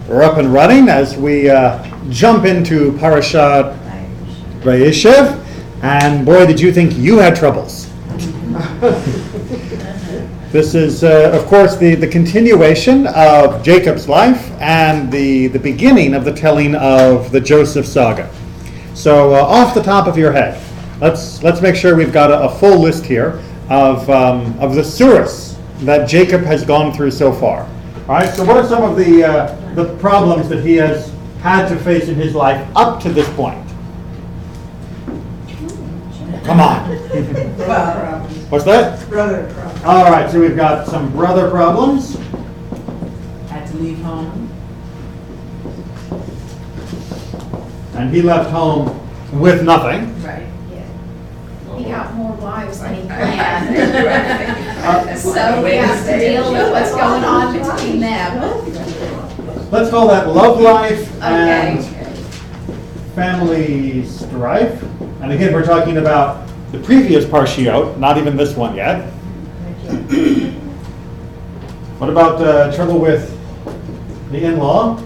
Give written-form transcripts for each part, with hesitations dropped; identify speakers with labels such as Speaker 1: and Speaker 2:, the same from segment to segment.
Speaker 1: we're up and running as we jump into Parashat Vayeishev. And boy, did you think you had troubles. This is, of course, the continuation of Jacob's life and the beginning of the telling of the Joseph saga. So off the top of your head, let's make sure we've got a full list here of the surahs that Jacob has gone through so far. All right. So what are some of the problems that he has had to face in his life up to this point? Come on. What's that?
Speaker 2: Brother problems.
Speaker 1: All right. So we've got some brother problems.
Speaker 2: Had to leave home.
Speaker 1: And he left home with nothing.
Speaker 2: Right.
Speaker 3: Yeah. He got more wives than he planned. So we have to deal with what's going on between them.
Speaker 1: Let's call that love life and
Speaker 3: Okay.
Speaker 1: family strife. And again, we're talking about the previous parshiot, not even this one yet. What about trouble with the in-law?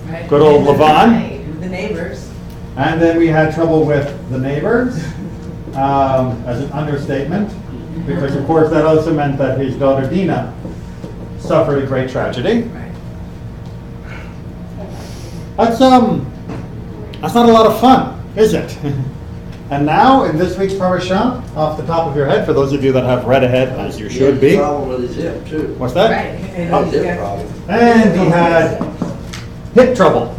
Speaker 2: Right.
Speaker 1: Good old Lavan.
Speaker 2: The neighbors.
Speaker 1: And then we had trouble with the neighbors, as an understatement, because of course that also meant that his daughter Dinah suffered a great tragedy.
Speaker 2: Right.
Speaker 1: That's not a lot of fun, is it? And now in this week's parasha, off the top of your head, for those of you that have read ahead, as you should be.
Speaker 4: Problem with his hip too.
Speaker 1: What's that?
Speaker 2: Right.
Speaker 1: Oh,
Speaker 4: Hip problem.
Speaker 1: And he had hip trouble.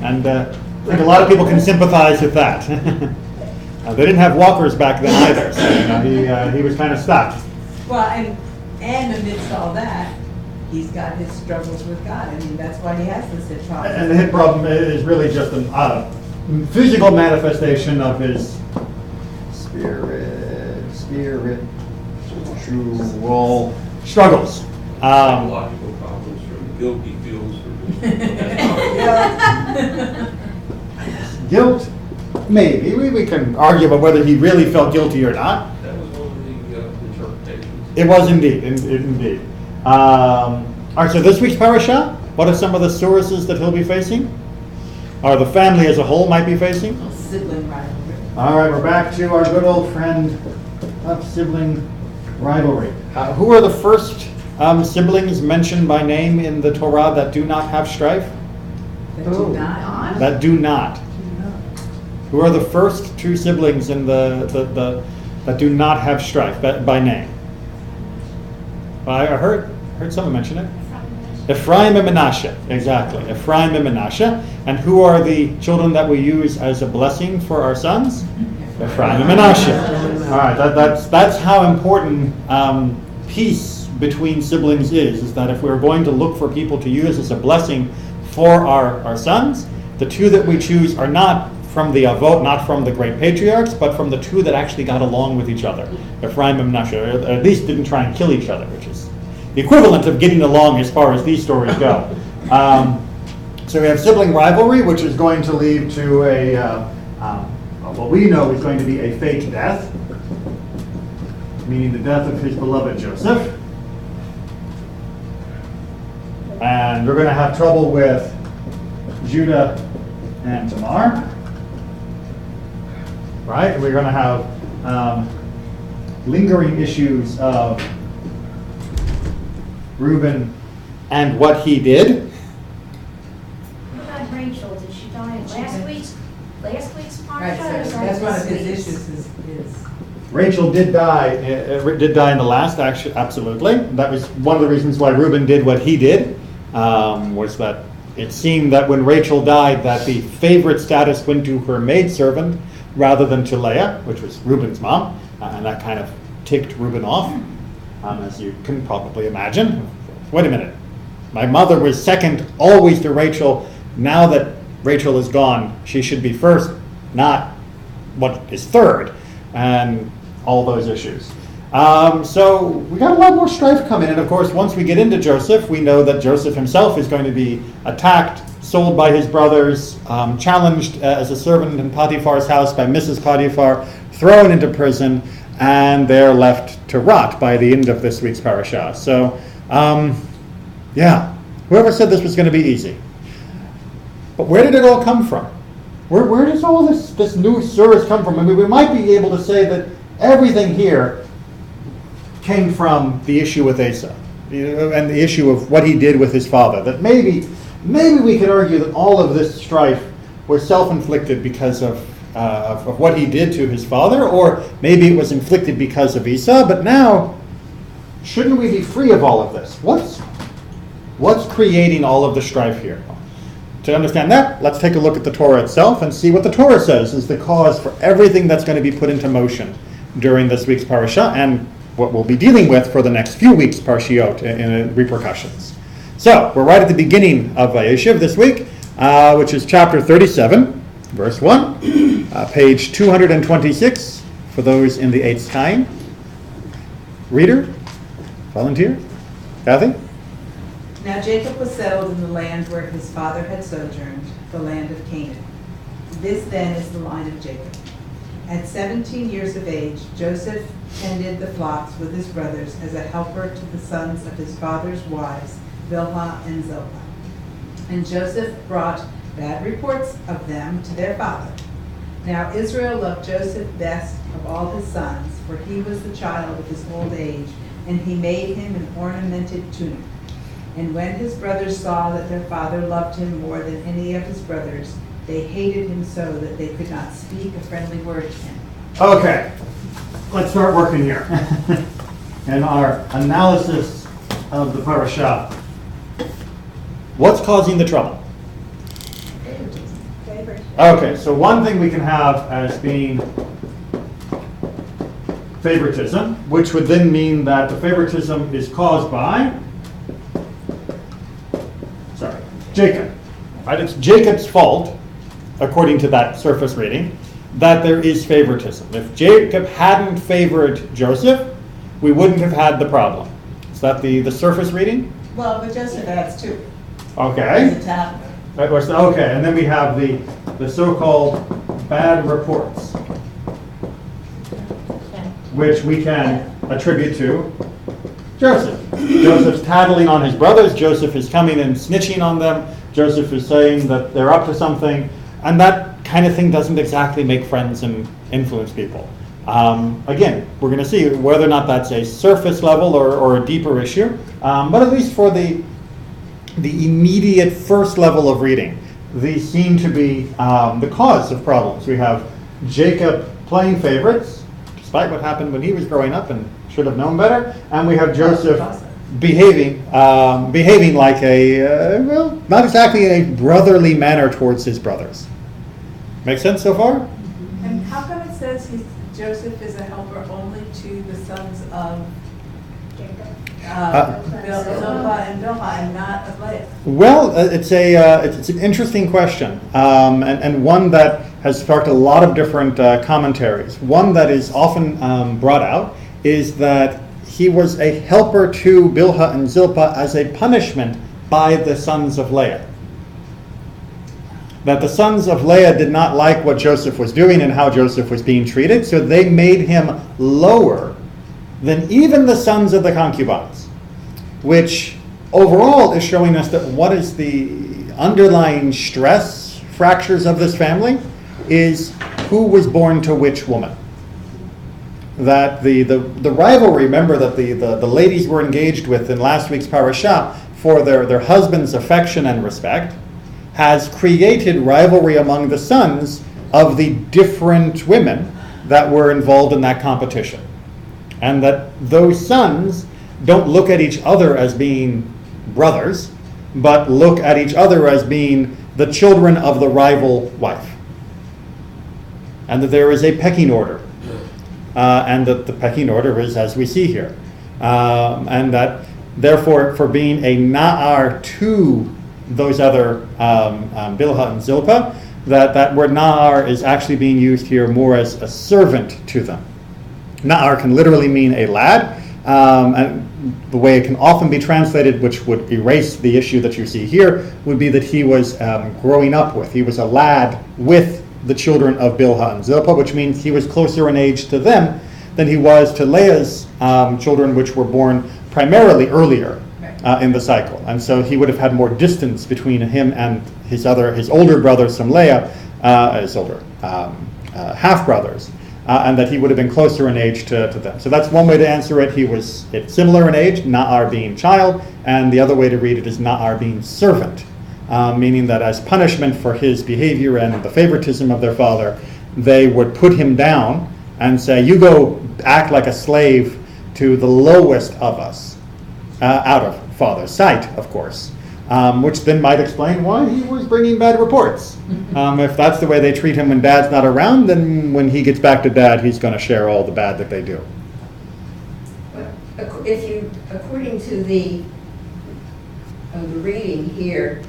Speaker 1: And I think a lot of people can sympathize with that. They didn't have walkers back then either, so he was kind of stuck.
Speaker 2: Well, and amidst all that, he's got his struggles with God. I mean, that's why he has this hip problem.
Speaker 1: And the hip problem is really just a physical manifestation of his spiritual struggles.
Speaker 5: Psychological problems from guilt he feels for
Speaker 1: Guilt, maybe. We can argue about whether he really felt guilty or not.
Speaker 5: That was one of the interpretations.
Speaker 1: It was indeed. All right, so this week's parasha, what are some of the sources that he'll be facing? Or the family as a whole might be facing?
Speaker 2: Sibling rivalry.
Speaker 1: All right, we're back to our good old friend of sibling rivalry. Who are the first siblings mentioned by name in the Torah that do not have strife?
Speaker 2: That do not.
Speaker 1: That do not. Who are the first two siblings in the that do not have strife by name? I heard someone mention it. Ephraim and Menashe, exactly. Ephraim and Menashe. And who are the children that we use as a blessing for our sons? Ephraim and Menashe. All right, that's how important peace between siblings is that if we're going to look for people to use as a blessing for our sons, the two that we choose are not from the Avot, not from the great patriarchs, but from the two that actually got along with each other. Ephraim and Menashe, or at least didn't try and kill each other, which is the equivalent of getting along as far as these stories go. So we have sibling rivalry, which is going to lead to what we know is going to be a fake death, meaning the death of his beloved Joseph. And we're going to have trouble with Judah and Tamar. Right? We're going to have lingering issues of Reuben and what he did.
Speaker 3: What about Rachel? Did she die in last week's
Speaker 2: Right, so
Speaker 3: parsha? Or is that
Speaker 2: that's one of
Speaker 3: this
Speaker 2: his
Speaker 3: week's?
Speaker 2: issues is
Speaker 1: Rachel did die in the last, actually, absolutely. That was one of the reasons why Reuben did what he did, was that it seemed that when Rachel died that the favorite status went to her maidservant rather than to Leah, which was Reuben's mom, and that kind of ticked Reuben off, as you can probably imagine. Wait a minute, my mother was second always to Rachel. Now that Rachel is gone, she should be first, not what is third, and all those issues. So we got a lot more strife coming, and of course once we get into Joseph, we know that Joseph himself is going to be attacked, sold by his brothers, challenged as a servant in Potiphar's house by Mrs. Potiphar, thrown into prison, and they're left to rot by the end of this week's parasha. So, yeah, whoever said this was going to be easy. But where did it all come from? Where does all this new service come from? I mean, we might be able to say that everything here came from the issue with Asa, and the issue of what he did with his father. That maybe we could argue that all of this strife was self-inflicted because of what he did to his father, or maybe it was inflicted because of Esau. But now, shouldn't we be free of all of this? What's creating all of the strife here? To understand that, let's take a look at the Torah itself and see what the Torah says is the cause for everything that's going to be put into motion during this week's parasha, and what we'll be dealing with for the next few weeks' parshiot in repercussions. So, we're right at the beginning of Vayeishev this week, which is chapter 37, verse 1, page 226, for those in the 8th time. Reader? Volunteer? Kathy?
Speaker 2: Now Jacob was settled in the land where his father had sojourned, the land of Canaan. This then is the line of Jacob. At 17 years of age, Joseph tended the flocks with his brothers as a helper to the sons of his father's wives, Bilhah and Zilpah. And Joseph brought bad reports of them to their father. Now Israel loved Joseph best of all his sons, for he was the child of his old age, and he made him an ornamented tunic. And when his brothers saw that their father loved him more than any of his brothers, they hated him so that they could not speak a friendly word to him.
Speaker 1: Okay, let's start working here. In our analysis of the parasha, what's causing the trouble? Okay, so one thing we can have as being favoritism, which would then mean that the favoritism is caused by Jacob. Right? It's Jacob's fault, according to that surface reading, that there is favoritism. If Jacob hadn't favored Joseph, we wouldn't have had the problem. Is that the surface reading?
Speaker 2: Well, but Joseph adds too.
Speaker 1: Okay.
Speaker 2: He's a tablet.
Speaker 1: Okay, and then we have the so-called bad reports, which we can attribute to Joseph. Joseph's tattling on his brothers. Joseph is coming and snitching on them. Joseph is saying that they're up to something. And that kind of thing doesn't exactly make friends and influence people. Again, we're going to see whether or not that's a surface level or a deeper issue. But at least for the immediate first level of reading, these seem to be the cause of problems. We have Jacob playing favorites, despite what happened when he was growing up and should have known better, and we have Joseph behaving like not exactly in a brotherly manner towards his brothers. Make sense so far?
Speaker 2: And how come it says Joseph is a helper only to the sons of Zilpah and Bilhah and not of Leah?
Speaker 1: Well, it's an interesting question, and one that has sparked a lot of different commentaries. One that is often brought out is that he was a helper to Bilhah and Zilpah as a punishment by the sons of Leah. That the sons of Leah did not like what Joseph was doing and how Joseph was being treated, so they made him lower than even the sons of the concubines, which overall is showing us that what is the underlying stress fractures of this family is who was born to which woman. That the rivalry, remember that the ladies were engaged with in last week's parasha for their husband's affection and respect, has created rivalry among the sons of the different women that were involved in that competition. And that those sons don't look at each other as being brothers, but look at each other as being the children of the rival wife. And that there is a pecking order. And that the pecking order is as we see here. And that therefore for being a na'ar to those other Bilhah and Zilpah, that word na'ar is actually being used here more as a servant to them. Na'ar can literally mean a lad, and the way it can often be translated, which would erase the issue that you see here, would be that he was growing up with. He was a lad with the children of Bilhah and Zilpah, which means he was closer in age to them than he was to Leah's children, which were born primarily earlier. in the cycle. And so he would have had more distance between him and his older brother, Leah, his older half-brothers, and that he would have been closer in age to them. So that's one way to answer it. He was similar in age, Na'ar being child, and the other way to read it is Na'ar being servant, meaning that as punishment for his behavior and the favoritism of their father, they would put him down and say, you go act like a slave to the lowest of us, out of father's sight, of course, which then might explain why he was bringing bad reports. If that's the way they treat him when dad's not around, then when he gets back to dad, he's going to share all the bad that they do.
Speaker 4: According to the reading here,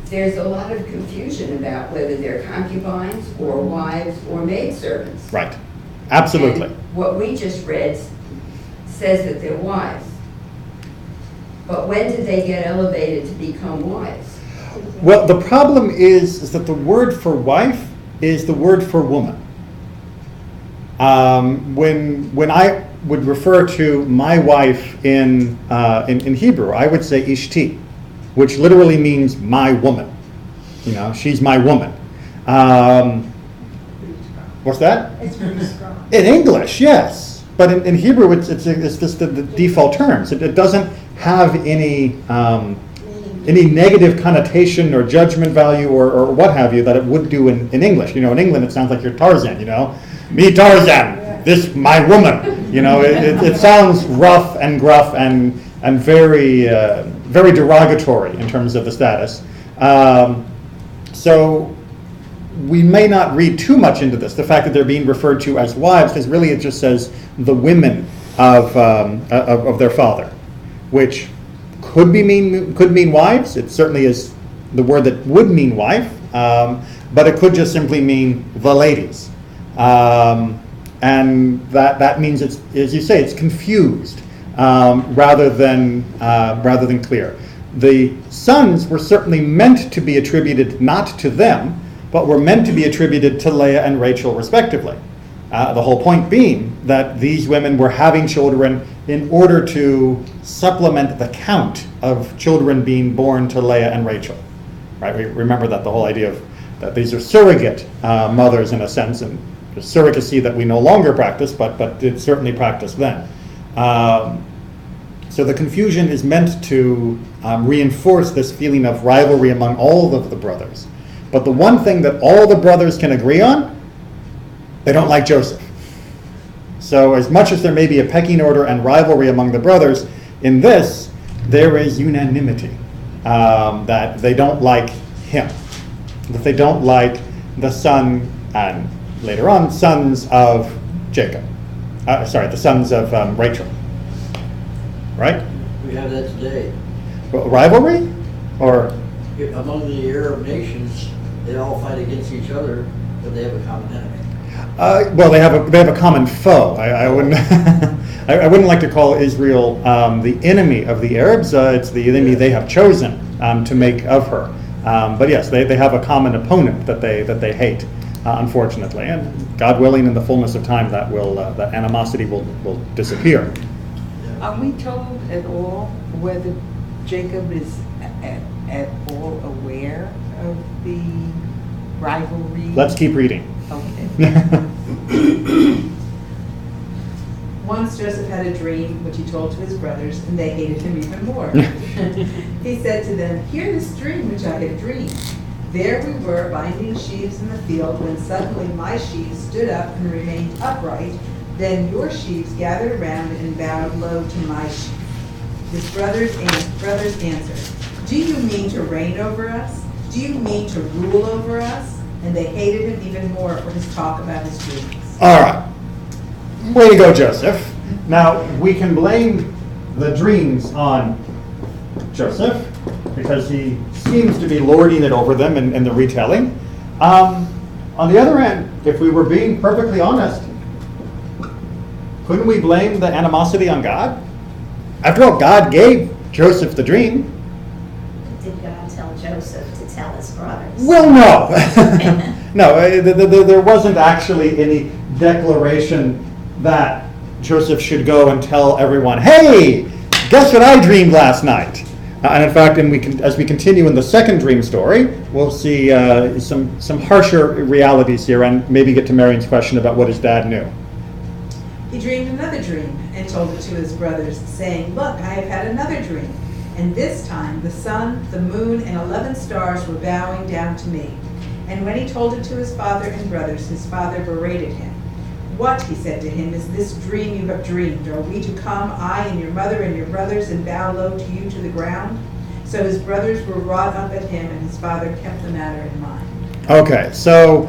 Speaker 4: there's a lot of confusion about whether they're concubines or wives or maidservants.
Speaker 1: Right. Absolutely.
Speaker 4: And what we just read says that they're wives. But when did they get elevated to become wives?
Speaker 1: Well, the problem is that the word for wife is the word for woman. When I would refer to my wife in Hebrew, I would say ishti, which literally means my woman. You know, she's my woman. What's that?
Speaker 3: It's pretty strong.
Speaker 1: In English, yes, but in Hebrew, it's just the default terms. It doesn't have any negative connotation or judgment value or what have you that it would do in English. You know, in England, it sounds like you're Tarzan. You know, me Tarzan, this my woman. You know, it sounds rough and gruff and very very derogatory in terms of the status. So we may not read too much into this, the fact that they're being referred to as wives, because really it just says the women of their father, which could mean wives. It certainly is the word that would mean wife, but it could just simply mean the ladies. And that means it's, as you say, it's confused rather than clear. The sons were certainly meant to be attributed not to them, but were meant to be attributed to Leah and Rachel respectively. The whole point being that these women were having children in order to supplement the count of children being born to Leah and Rachel. Right? We remember that the whole idea of that these are surrogate mothers in a sense, and surrogacy that we no longer practice, but it's certainly practiced then. So the confusion is meant to reinforce this feeling of rivalry among all of the brothers. But the one thing that all the brothers can agree on, they don't like Joseph. So as much as there may be a pecking order and rivalry among the brothers, in this, there is unanimity that they don't like him, that they don't like the son, and later on, sons of Jacob. The sons of Rachel. Right?
Speaker 6: We have that today.
Speaker 1: Rivalry? Or?
Speaker 6: Among the Arab nations, they all fight against each other, but they have a common enemy.
Speaker 1: Well, they have a common foe. I wouldn't I wouldn't like to call Israel the enemy of the Arabs. It's the enemy they have chosen to make of her. But yes, they have a common opponent that they hate, unfortunately. And God willing, in the fullness of time, that animosity will disappear.
Speaker 7: Are we told at all whether Jacob is at all aware of the rivalry?
Speaker 1: Let's keep reading.
Speaker 7: Okay.
Speaker 2: Once Joseph had a dream, which he told to his brothers, and they hated him even more. He said to them, "Hear this dream which I have dreamed. There we were binding sheaves in the field, when suddenly my sheaves stood up and remained upright. Then your sheaves gathered around and bowed low to my sheaf." His brothers answered, "Do you mean to reign over us? Do you mean to rule over us?" And they hated him even more for his talk about his dreams.
Speaker 1: All right. Way to go, Joseph. Now, we can blame the dreams on Joseph because he seems to be lording it over them in the retelling. On the other hand, if we were being perfectly honest, couldn't we blame the animosity on God? After all, God gave Joseph the dream.
Speaker 3: Did God tell Joseph to tell his brothers?
Speaker 1: Well, no. No, there wasn't actually any declaration that Joseph should go and tell everyone, "Hey, guess what I dreamed last night? And in fact, as we continue in the second dream story, we'll see some harsher realities here and maybe get to Marion's question about what his dad knew.
Speaker 2: He dreamed another dream and told it to his brothers, saying, "Look, I have had another dream. And this time the sun, the moon, and 11 stars were bowing down to me." And when he told it to his father and brothers, his father berated him. "What," he said to him, "is this dream you have dreamed? Are we to come, I and your mother and your brothers, and bow low to you to the ground?" So his brothers were wrought up at him, and his father kept the matter in mind.
Speaker 1: Okay, so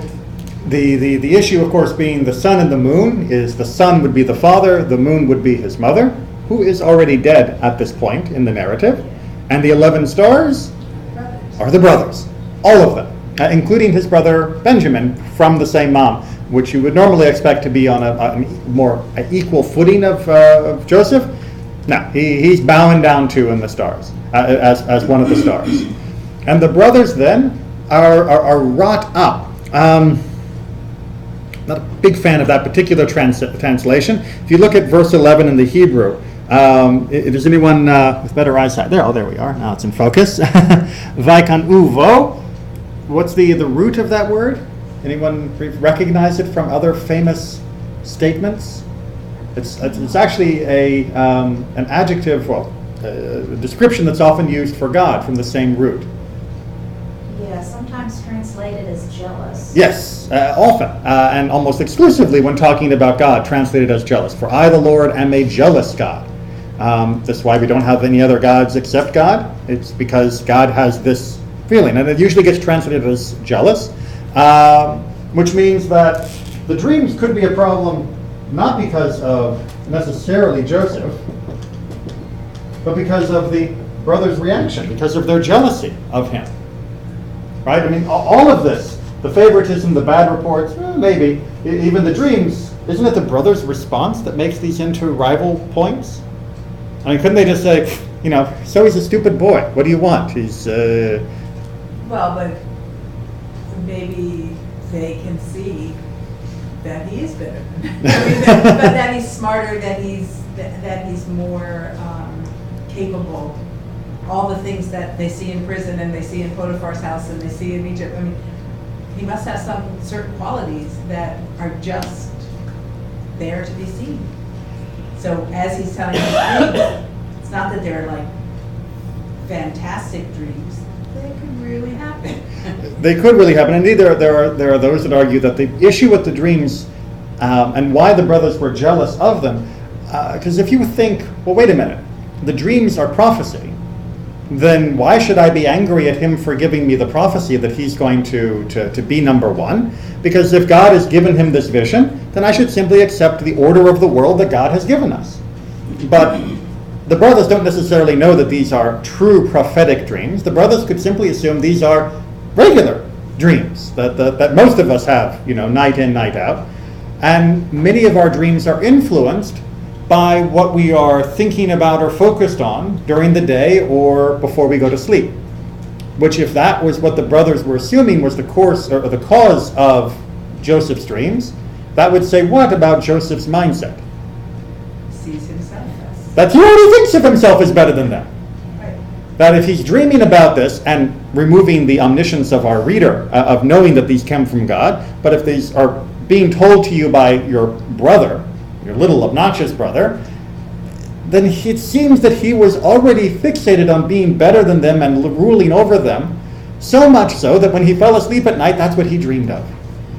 Speaker 1: the issue, of course, being the sun and the moon is the sun would be the father, the moon would be his mother, who is already dead at this point in the narrative, and the 11 stars are the brothers, all of them, including his brother Benjamin from the same mom, which you would normally expect to be on a more equal footing of Joseph. No, he's bowing down to in the stars, as one of the stars. And the brothers then are wrought up. Not a big fan of that particular translation. If you look at verse 11 in the Hebrew, does anyone with better eyesight? There we are. Now it's in focus. Vaikan uvo. What's the root of that word? Anyone recognize it from other famous statements? It's actually an adjective, a description that's often used for God from the same root.
Speaker 3: Yeah, sometimes translated as jealous.
Speaker 1: Yes, often, and almost exclusively when talking about God, translated as jealous. For I, the Lord, am a jealous God. That's why we don't have any other gods except God. It's because God has this feeling, and it usually gets translated as jealous, which means that the dreams could be a problem not because of necessarily Joseph, but because of the brothers' reaction, because of their jealousy of him. Right? I mean, all of this, the favoritism, the bad reports, maybe, even the dreams, isn't it the brothers' response that makes these into rival points? I mean, couldn't they just say, so he's a stupid boy. What do you want? He's...
Speaker 2: Well, but maybe they can see that he is better. But that he's smarter, that he's more capable. All the things that they see in prison and they see in Potiphar's house and they see in Egypt. I mean, he must have some certain qualities that are just there to be seen. So as he's telling his dreams, it's not that they're like fantastic dreams. They could really happen.
Speaker 1: They could really happen. Indeed, there are those that argue that the issue with the dreams and why the brothers were jealous of them, because if you think, well, wait a minute, the dreams are prophecy, then why should I be angry at him for giving me the prophecy that he's going to be number one? Because if God has given him this vision, then I should simply accept the order of the world that God has given us. But the brothers don't necessarily know that these are true prophetic dreams. The brothers could simply assume these are regular dreams that most of us have, night in, night out. And many of our dreams are influenced by what we are thinking about or focused on during the day or before we go to sleep. Which, if that was what the brothers were assuming was the course or the cause of Joseph's dreams, that would say what about Joseph's mindset?
Speaker 2: Sees himself as.
Speaker 1: That he already thinks of himself as better than them.
Speaker 2: Right.
Speaker 1: That if he's dreaming about this and removing the omniscience of our reader, of knowing that these come from God, but if these are being told to you by your brother, your little obnoxious brother, then it seems that he was already fixated on being better than them and ruling over them, so much so that when he fell asleep at night, that's what he dreamed of.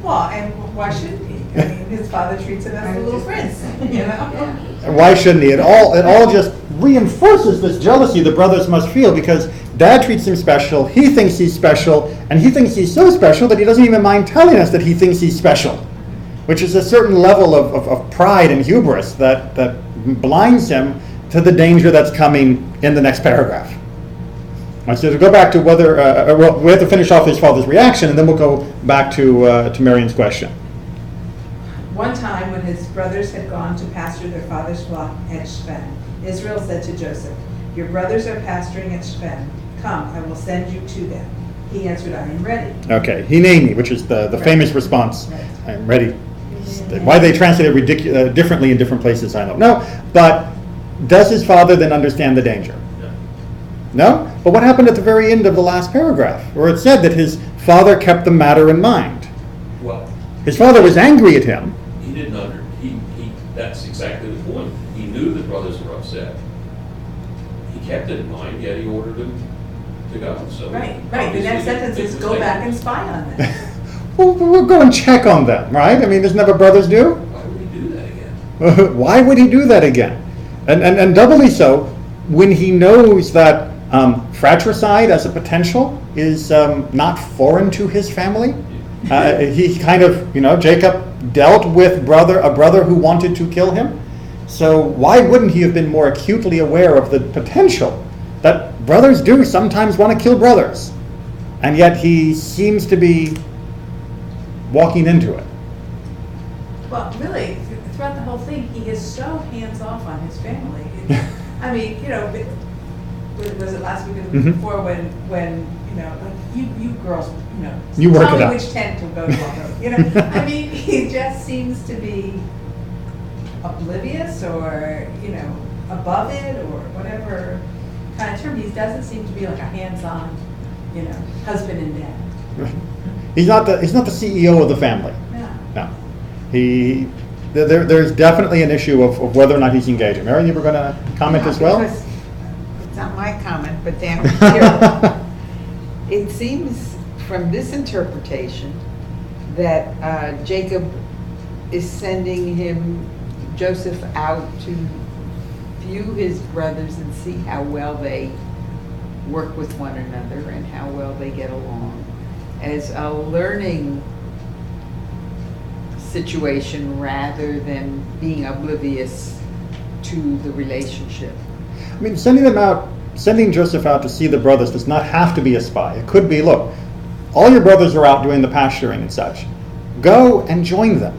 Speaker 2: Well, and why shouldn't he? I mean, his father treats him as a little prince,
Speaker 1: And why shouldn't he? It all just reinforces this jealousy the brothers must feel, because Dad treats him special, he thinks he's special, and he thinks he's so special that he doesn't even mind telling us that he thinks he's special, which is a certain level of pride and hubris that blinds him to the danger that's coming in the next paragraph. Right, so to go back to whether, we have to finish off his father's reaction, and then we'll go back to Marion's question.
Speaker 2: One time when his brothers had gone to pasture their father's flock at Shechem, Israel said to Joseph, "Your brothers are pasturing at Shechem. Come, I will send you to them." He answered, "I am ready."
Speaker 1: Okay, hineni, which is the
Speaker 2: Right.
Speaker 1: famous response,
Speaker 2: Right.
Speaker 1: I am ready. Why they translate it differently in different places, I don't know. But does his father then understand the danger? No? But what happened at the very end of the last paragraph, where it said that his father kept the matter in mind?
Speaker 5: Well,
Speaker 1: His father was angry at him.
Speaker 5: he didn't that's exactly the point. He knew the brothers were upset. He kept it in mind, yet he ordered them to go, so.
Speaker 2: Right. The next
Speaker 5: obviously
Speaker 2: sentence
Speaker 5: it
Speaker 2: is
Speaker 5: was
Speaker 2: go
Speaker 5: like-
Speaker 2: back and spy on them.
Speaker 1: Well, we'll go and check on them, right? I mean, isn't that what brothers do?
Speaker 5: Why would he do that again?
Speaker 1: Why would he do that again? And doubly so when he knows that fratricide as a potential is not foreign to his family. He kind of, Jacob dealt with a brother who wanted to kill him. So why wouldn't he have been more acutely aware of the potential that brothers do sometimes want to kill brothers? And yet he seems to be walking into it.
Speaker 2: Well, really, throughout the whole thing, he is so hands-off on his family. I mean, was it last week or the week
Speaker 1: Mhm.
Speaker 2: before when like you girls,
Speaker 1: You work
Speaker 2: tell
Speaker 1: it
Speaker 2: me
Speaker 1: out.
Speaker 2: which tent to go to. I mean, he just seems to be oblivious or, above it or whatever kind of term. He doesn't seem to be like a hands-on, husband and dad.
Speaker 1: He's not the CEO of the family.
Speaker 2: Yeah.
Speaker 1: No. There's definitely an issue of whether or not he's engaging. Mary, you were going to comment as well?
Speaker 7: Because it's not my comment, but down here, it seems from this interpretation that Jacob is sending Joseph out to view his brothers and see how well they work with one another and how well they get along as a learning situation rather than being oblivious to the relationship.
Speaker 1: I mean, sending Joseph out to see the brothers does not have to be a spy. It could be, look, all your brothers are out doing the pasturing and such. Go and join them.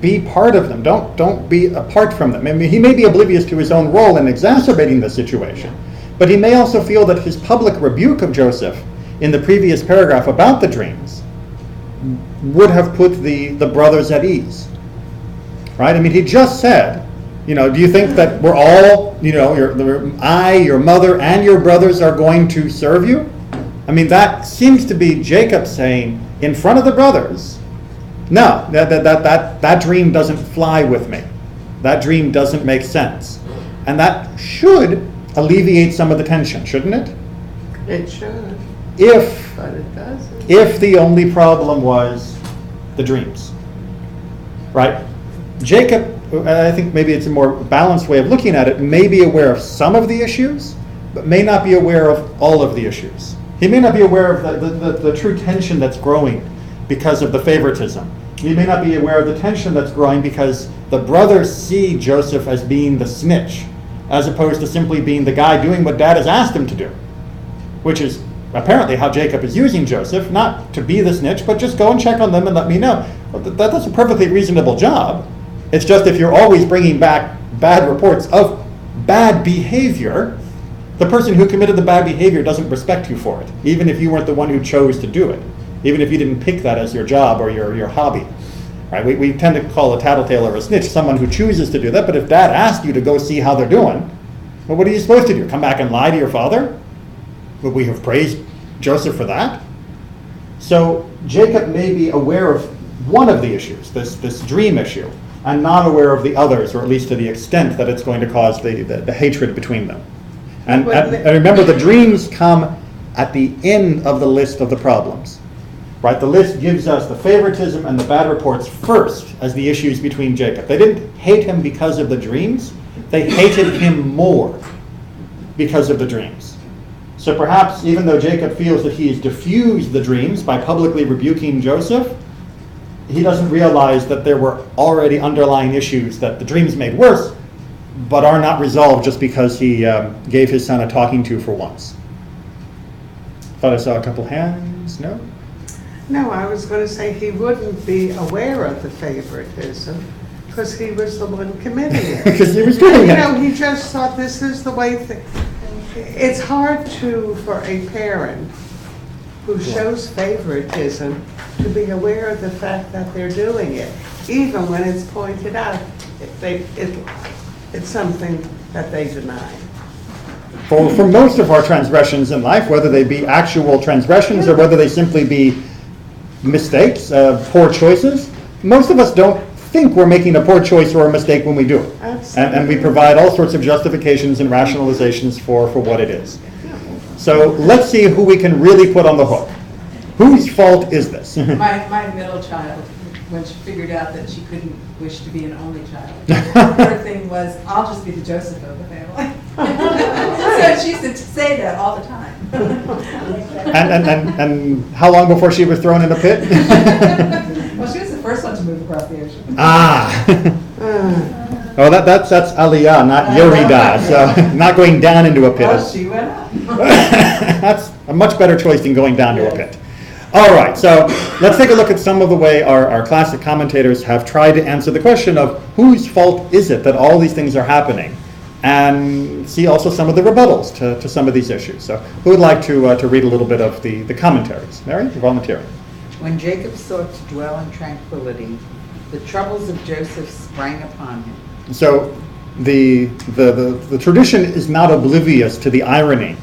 Speaker 1: Be part of them. Don't be apart from them. I mean, he may be oblivious to his own role in exacerbating the situation, but he may also feel that his public rebuke of Joseph in the previous paragraph about the dreams would have put the brothers at ease. Right? I mean, he just said, do you think that we're all, your mother, and your brothers are going to serve you? I mean, that seems to be Jacob saying in front of the brothers, no, that dream doesn't fly with me. That dream doesn't make sense. And that should alleviate some of the tension, shouldn't it?
Speaker 7: It should, but it doesn't.
Speaker 1: If the only problem was the dreams. Right? Jacob, I think maybe it's a more balanced way of looking at it, may be aware of some of the issues, but may not be aware of all of the issues. He may not be aware of the true tension that's growing because of the favoritism. He may not be aware of the tension that's growing because the brothers see Joseph as being the snitch, as opposed to simply being the guy doing what dad has asked him to do, which is apparently how Jacob is using Joseph, not to be the snitch, but just go and check on them and let me know. Well, that's a perfectly reasonable job. It's just if you're always bringing back bad reports of bad behavior, the person who committed the bad behavior doesn't respect you for it, even if you weren't the one who chose to do it, even if you didn't pick that as your job or your hobby. Right? We tend to call a tattletale or a snitch someone who chooses to do that, but if dad asked you to go see how they're doing, well, what are you supposed to do? Come back and lie to your father? Would we have praised Joseph for that? So Jacob may be aware of one of the issues, this dream issue, and not aware of the others, or at least to the extent that it's going to cause the hatred between them. And remember, the dreams come at the end of the list of the problems. Right? The list gives us the favoritism and the bad reports first as the issues between Jacob. They didn't hate him because of the dreams. They hated him more because of the dreams. So perhaps even though Jacob feels that he has diffused the dreams by publicly rebuking Joseph, he doesn't realize that there were already underlying issues that the dreams made worse, but are not resolved just because he gave his son a talking to for once. Thought I saw a couple hands. No?
Speaker 8: No, I was going to say he wouldn't be aware of the favoritism because he was the one committing it.
Speaker 1: Because he was doing it.
Speaker 8: He just thought this is the way it's hard for a parent who shows favoritism to be aware of the fact that they're doing it, even when it's pointed out. It's something that they deny.
Speaker 1: For most of our transgressions in life, whether they be actual transgressions or whether they simply be mistakes, poor choices, most of us don't think we're making a poor choice or a mistake when we do it. And we provide all sorts of justifications and rationalizations for what it is. So let's see who we can really put on the hook. Whose fault is this?
Speaker 2: My middle child, when she figured out that she couldn't wish to be an only child, her thing was, I'll just be the Joseph of the family. So she used to say that all the time.
Speaker 1: And how long before she was thrown in a pit?
Speaker 2: Well, she was the first one to move across the ocean.
Speaker 1: Ah. Oh, that's Aliyah, not Yerida. So not going down into a pit.
Speaker 2: Well, she went up.
Speaker 1: That's a much better choice than going down to a pit. All right, so let's take a look at some of the way our classic commentators have tried to answer the question of whose fault is it that all these things are happening, and see also some of the rebuttals to some of these issues. So who would like to read a little bit of the commentaries? Mary, you're volunteering.
Speaker 7: When Jacob sought to dwell in tranquility, the troubles of Joseph sprang upon him.
Speaker 1: So the tradition is not oblivious to the irony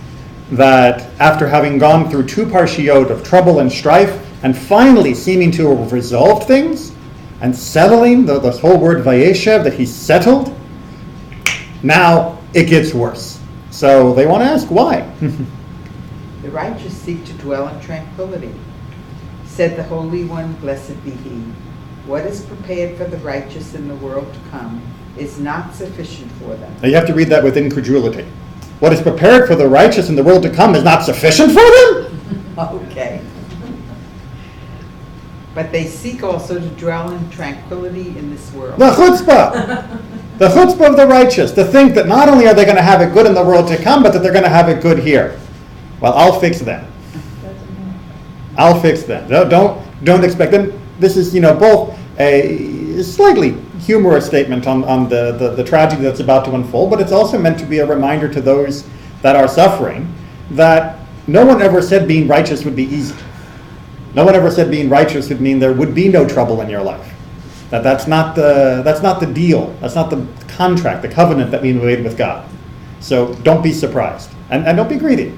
Speaker 1: that after having gone through 2 parshiot of trouble and strife, and finally seeming to have resolved things, and settling, the whole word Vayeishev, that he's settled, now it gets worse. So they want to ask why.
Speaker 7: The righteous seek to dwell in tranquility. Said the Holy One, blessed be He. What is prepared for the righteous in the world to come is not sufficient for them.
Speaker 1: Now you have to read that with incredulity. What is prepared for the righteous in the world to come is not sufficient for them?
Speaker 7: Okay. But they seek also to dwell in tranquility in this world.
Speaker 1: The chutzpah! The chutzpah of the righteous, to think that not only are they going to have it good in the world to come, but that they're going to have it good here. Well, I'll fix them. I'll fix them. Don't expect them. This is, both a slightly humorous statement on the tragedy that's about to unfold, but it's also meant to be a reminder to those that are suffering that no one ever said being righteous would be easy. No one ever said being righteous would mean there would be no trouble in your life. That's not the deal. That's not the contract, the covenant that we made with God. So don't be surprised, and don't be greedy.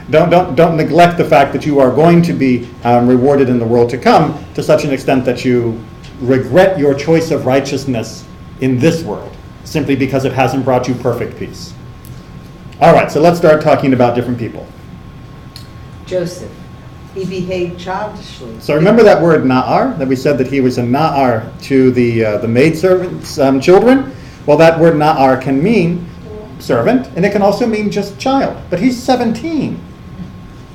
Speaker 1: don't neglect the fact that you are going to be rewarded in the world to come to such an extent that you regret your choice of righteousness in this world simply because it hasn't brought you perfect peace. All right, so let's start talking about different people.
Speaker 7: Joseph, he behaved childishly.
Speaker 1: So remember that word na'ar, that we said that he was a na'ar to the maidservants' children? Well, that word na'ar can mean servant, and it can also mean just child. But he's 17.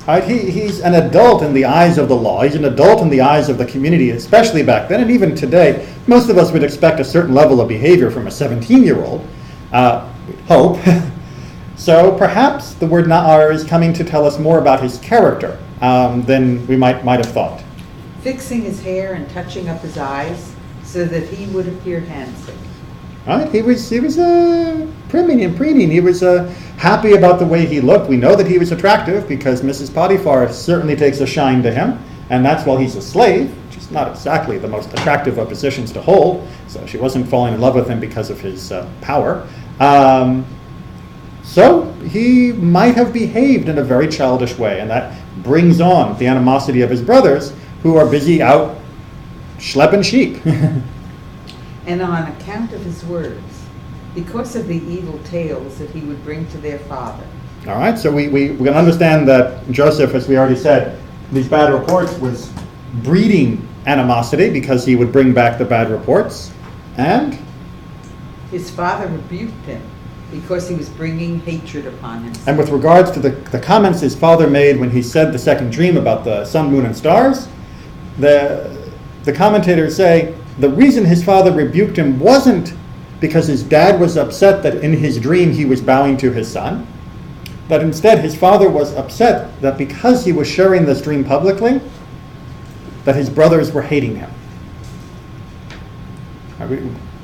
Speaker 1: Right? He's an adult in the eyes of the law. He's an adult in the eyes of the community, especially back then, and even today. Most of us would expect a certain level of behavior from a 17-year-old. Hope. So perhaps the word na'ar is coming to tell us more about his character than we might have thought.
Speaker 7: Fixing his hair and touching up his eyes so that he would appear handsome.
Speaker 1: Right? He was priming and preening. He was happy about the way he looked. We know that he was attractive because Mrs. Potiphar certainly takes a shine to him, and that's while he's a slave, which is not exactly the most attractive of positions to hold. So she wasn't falling in love with him because of his power. So he might have behaved in a very childish way, and that brings on the animosity of his brothers, who are busy out schlepping sheep.
Speaker 7: And on account of his words, because of the evil tales that he would bring to their father.
Speaker 1: All right, so we can understand that Joseph, as we already said, these bad reports was breeding animosity because he would bring back the bad reports, and
Speaker 7: his father rebuked him because he was bringing hatred upon him.
Speaker 1: And with regards to the comments his father made when he said the second dream about the sun, moon, and stars, the commentators say the reason his father rebuked him wasn't because his dad was upset that in his dream he was bowing to his son, but instead his father was upset that because he was sharing this dream publicly, that his brothers were hating him.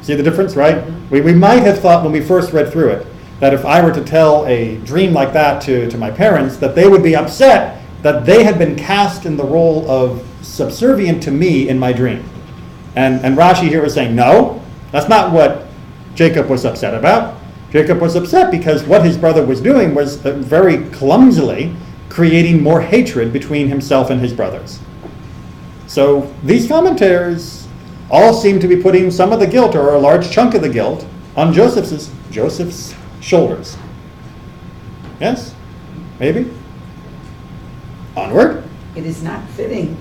Speaker 1: See the difference, right? We might have thought when we first read through it that if I were to tell a dream like that to my parents, that they would be upset that they had been cast in the role of subservient to me in my dream. And Rashi here was saying, no, that's not what Jacob was upset about. Jacob was upset because what his brother was doing was very clumsily creating more hatred between himself and his brothers. So these commentators all seem to be putting some of the guilt, or a large chunk of the guilt, on Joseph's shoulders. Yes? Maybe? Onward?
Speaker 7: It is not fitting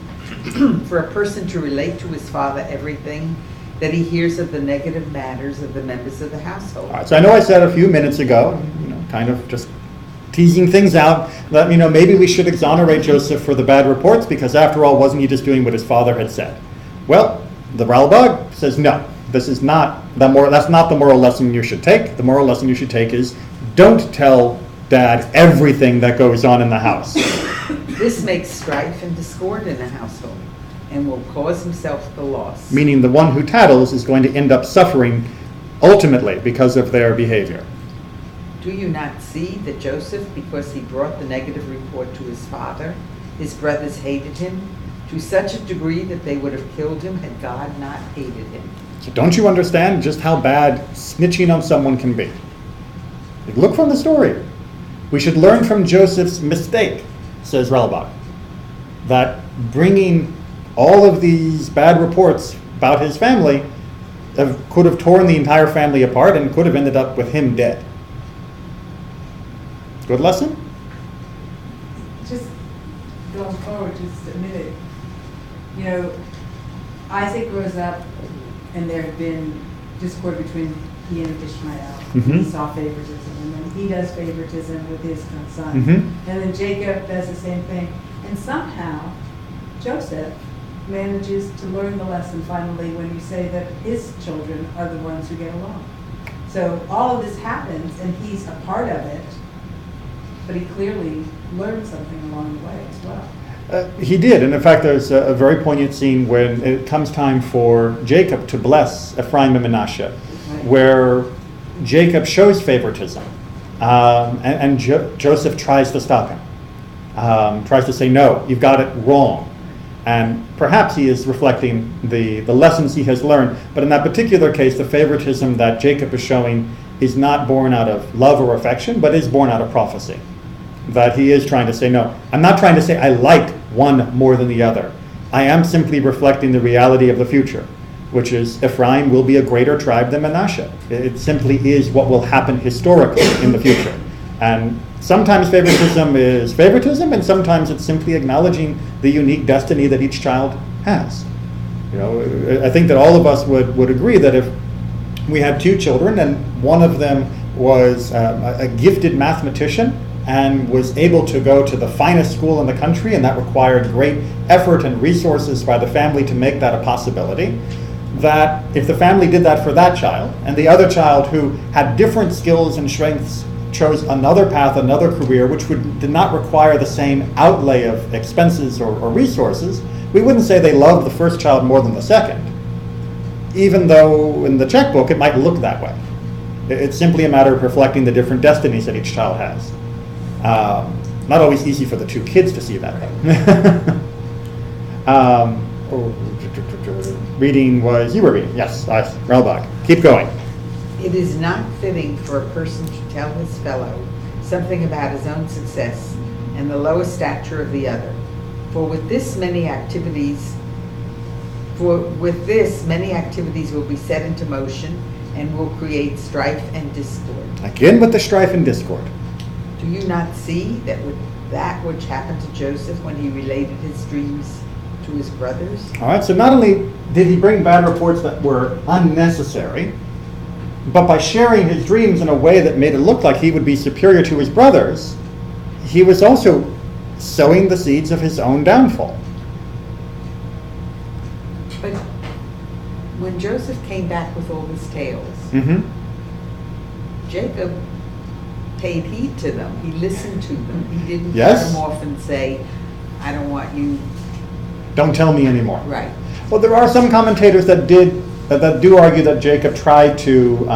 Speaker 7: for a person to relate to his father everything that he hears of the negative matters of the members of the household.
Speaker 1: All right, so I know I said a few minutes ago, kind of just teasing things out, that, maybe we should exonerate Joseph for the bad reports, because after all, wasn't he just doing what his father had said? Well, the Ralbag says no. That's not the moral lesson you should take. The moral lesson you should take is, don't tell Dad everything that goes on in the house.
Speaker 7: This makes strife and discord in a household and will cause himself the loss.
Speaker 1: Meaning the one who tattles is going to end up suffering ultimately because of their behavior.
Speaker 7: Do you not see that Joseph, because he brought the negative report to his father, his brothers hated him to such a degree that they would have killed him had God not hated him?
Speaker 1: So don't you understand just how bad snitching on someone can be? Look from the story. We should learn from Joseph's mistake, says Ralbach, that bringing all of these bad reports about his family could have torn the entire family apart and could have ended up with him dead. Good lesson?
Speaker 2: Just going forward just a minute, Isaac grows up and there have been discord between he and Ishmael.
Speaker 1: Mhm.
Speaker 2: He saw favoritism, and then he does favoritism with his son.
Speaker 1: Mhm.
Speaker 2: And then Jacob does the same thing. And somehow, Joseph manages to learn the lesson finally when you say that his children are the ones who get along. So all of this happens, and he's a part of it, but he clearly learned something along the way as well.
Speaker 1: He did, and in fact there's a very poignant scene when it comes time for Jacob to bless Ephraim and Manasseh, where Jacob shows favoritism, and Joseph tries to stop him, tries to say, no, you've got it wrong. And perhaps he is reflecting the lessons he has learned, but in that particular case, the favoritism that Jacob is showing is not born out of love or affection, but is born out of prophecy. That he is trying to say, no, I'm not trying to say I like one more than the other. I am simply reflecting the reality of the future, which is Ephraim will be a greater tribe than Manasseh. It simply is what will happen historically in the future. And sometimes favoritism is favoritism, and sometimes it's simply acknowledging the unique destiny that each child has. I think that all of us would agree that if we had two children and one of them was a gifted mathematician and was able to go to the finest school in the country, and that required great effort and resources by the family to make that a possibility, that if the family did that for that child, and the other child who had different skills and strengths chose another path, another career, which did not require the same outlay of expenses or resources, we wouldn't say they loved the first child more than the second, even though in the checkbook it might look that way. It's simply a matter of reflecting the different destinies that each child has. Not always easy for the two kids to see that, though. Reading was, you were reading, yes, Relbach. Keep going.
Speaker 7: It is not fitting for a person to tell his fellow something about his own success and the lower stature of the other. For with this, many activities will be set into motion and will create strife and discord.
Speaker 1: Again with the strife and discord.
Speaker 7: Do you not see that with that which happened to Joseph when he related his dreams to his brothers?
Speaker 1: All right, so not only did he bring bad reports that were unnecessary, but by sharing his dreams in a way that made it look like he would be superior to his brothers, he was also sowing the seeds of his own downfall.
Speaker 7: But when Joseph came back with all his tales, Jacob paid heed to them. He listened to them. He didn't cut them off and say, I don't want you.
Speaker 1: Don't tell me anymore.
Speaker 7: Right.
Speaker 1: Well, there are some commentators that do argue that Jacob tried to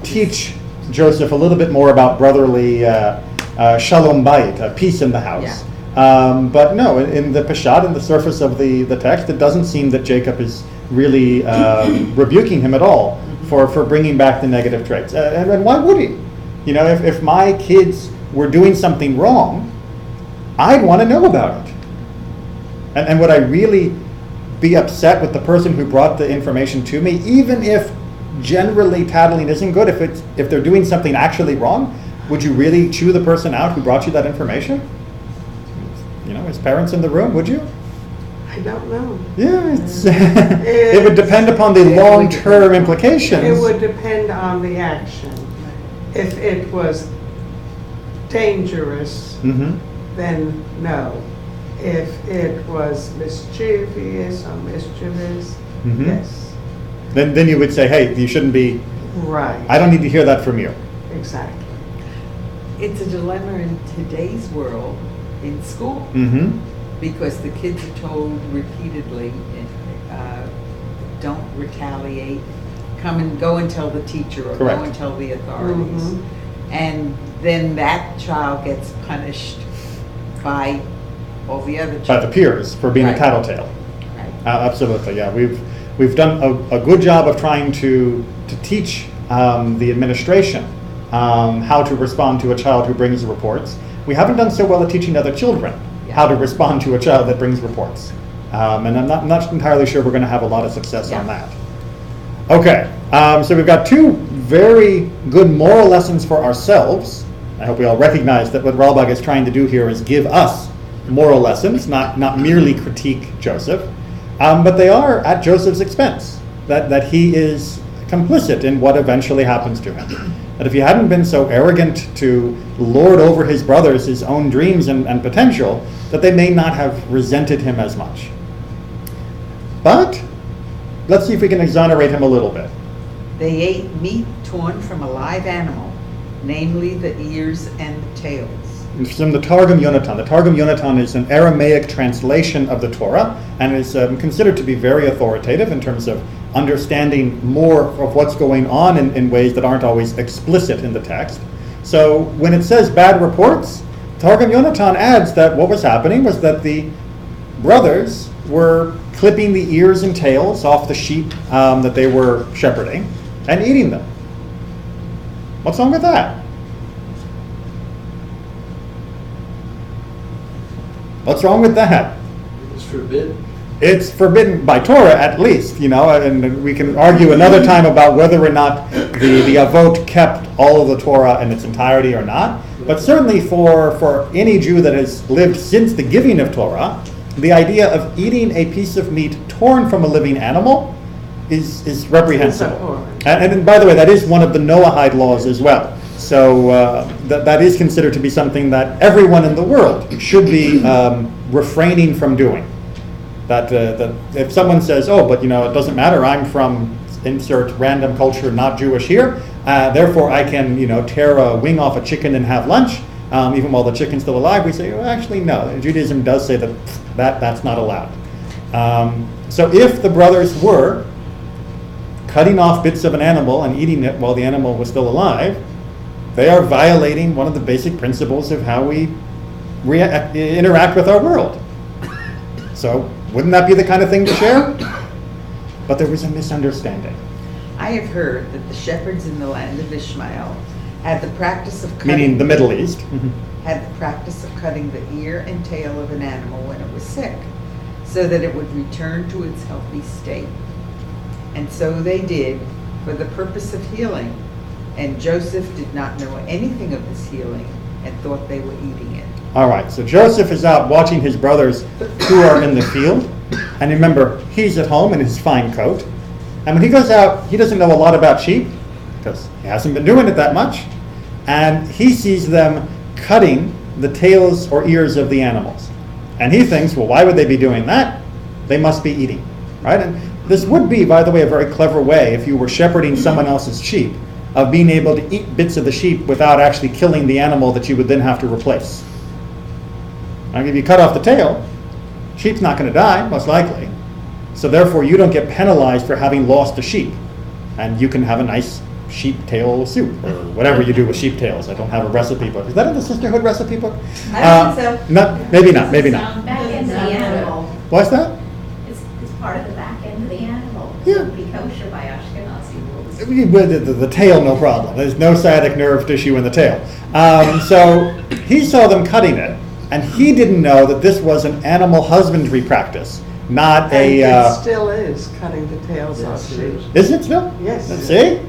Speaker 1: teach Joseph a little bit more about brotherly shalom bayit, peace in the house. Yeah. But no, in the peshat, in the surface of the text, it doesn't seem that Jacob is really rebuking him at all for bringing back the negative traits. And why would he? You know, if my kids were doing something wrong, I'd want to know about it. And would I really be upset with the person who brought the information to me, even if generally tattling isn't good? If they're doing something actually wrong, would you really chew the person out who brought you that information? You know, as parents in the room, would you?
Speaker 8: I don't know.
Speaker 1: Yeah, it would depend upon the long-term implications.
Speaker 8: It would depend on the action. If it was dangerous, then no. If it was mischievous or mischievous, yes.
Speaker 1: Then you would say, hey, you shouldn't be.
Speaker 8: Right.
Speaker 1: I don't need to hear that from you.
Speaker 8: Exactly.
Speaker 7: It's a dilemma in today's world in school because the kids are told repeatedly, don't retaliate, come and go and tell the teacher or
Speaker 1: Correct.
Speaker 7: go and tell the authorities. And then that child gets punished by all the other children.
Speaker 1: By the peers for being a
Speaker 7: Right.
Speaker 1: tattletale.
Speaker 7: Right.
Speaker 1: Absolutely, yeah. We've done a good job of trying to teach the administration how to respond to a child who brings reports. We haven't done so well at teaching other children how to respond to a child that brings reports. And I'm not entirely sure we're going to have a lot of success on that. Okay, so we've got two very good moral lessons for ourselves. I hope we all recognize that what Ralbag is trying to do here is give us moral lessons, not merely critique Joseph. But they are at Joseph's expense, that he is complicit in what eventually happens to him. That if he hadn't been so arrogant to lord over his brothers his own dreams and potential, that they may not have resented him as much. But let's see if we can exonerate him a little bit.
Speaker 7: They ate meat torn from a live animal, namely the ears and the tails.
Speaker 1: It's from the Targum Yonatan. The Targum Yonatan is an Aramaic translation of the Torah and is considered to be very authoritative in terms of understanding more of what's going on in ways that aren't always explicit in the text. So when it says bad reports, Targum Yonatan adds that what was happening was that the brothers were clipping the ears and tails off the sheep that they were shepherding and eating them. What's wrong with that? What's wrong with that?
Speaker 6: It's forbidden.
Speaker 1: It's forbidden by Torah, at least, you know, and we can argue another time about whether or not the Avot kept all of the Torah in its entirety or not. But certainly for any Jew that has lived since the giving of Torah, the idea of eating a piece of meat torn from a living animal is reprehensible. And by the way, that is one of the Noahide laws as well. So that is considered to be something that everyone in the world should be refraining from doing. That if someone says, oh, but you know, it doesn't matter, I'm from insert random culture not Jewish here, therefore I can, you know, tear a wing off a chicken and have lunch, even while the chicken's still alive, we say, well, actually no, Judaism does say that's not allowed. So if the brothers were cutting off bits of an animal and eating it while the animal was still alive, they are violating one of the basic principles of how we interact with our world. So wouldn't that be the kind of thing to share? But there was a misunderstanding.
Speaker 7: I have heard that the shepherds in the land of Ishmael had the practice of cutting...
Speaker 1: Meaning the Middle East.
Speaker 7: Had the practice of cutting the ear and tail of an animal when it was sick, so that it would return to its healthy state. And so they did, for the purpose of healing. And Joseph did not know anything of this healing and thought they were eating it.
Speaker 1: All right, so Joseph is out watching his brothers who are in the field. And remember, he's at home in his fine coat. And when he goes out, he doesn't know a lot about sheep, because he hasn't been doing it that much. And he sees them cutting the tails or ears of the animals. And he thinks, well, why would they be doing that? They must be eating, right? And this would be, by the way, a very clever way, if you were shepherding someone else's sheep, of being able to eat bits of the sheep without actually killing the animal that you would then have to replace. Now, if you cut off the tail, sheep's not going to die, most likely. So therefore, you don't get penalized for having lost a sheep. And you can have a nice sheep tail soup, or whatever you do with sheep tails. I don't have a recipe book. Is that in the Sisterhood recipe book?
Speaker 2: I don't think so.
Speaker 1: Maybe not.
Speaker 3: Back end of the animal.
Speaker 1: What's that?
Speaker 3: It's part of the back end of the animal.
Speaker 1: Yeah.
Speaker 3: It would be kosher by Ashkenazi rules.
Speaker 1: The tail, no problem. There's no sciatic nerve tissue in the tail. So he saw them cutting it, and he didn't know that this was an animal husbandry practice, not
Speaker 8: And
Speaker 1: a.
Speaker 8: it still is cutting the tails off
Speaker 6: Yes, it
Speaker 8: sheep.
Speaker 6: is.
Speaker 1: Is it still?
Speaker 8: Yes.
Speaker 1: Let's see.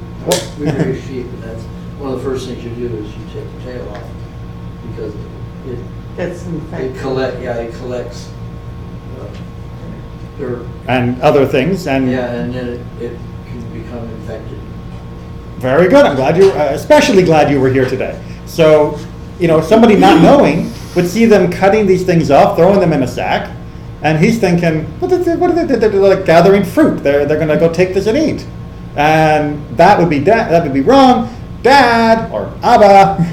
Speaker 6: We raise sheep, and that's one of the first things you do is you take the tail off, because
Speaker 8: That's
Speaker 6: it
Speaker 8: infected.
Speaker 6: collects dirt.
Speaker 1: And other things, and
Speaker 6: Yeah, and then it can become infected.
Speaker 1: very good. I'm glad especially glad you were here today. So, somebody not knowing would see them cutting these things off, throwing them in a sack, and he's thinking, what are they? They're like gathering fruit. They're going to go take this and eat, and that would be wrong. Dad or Abba,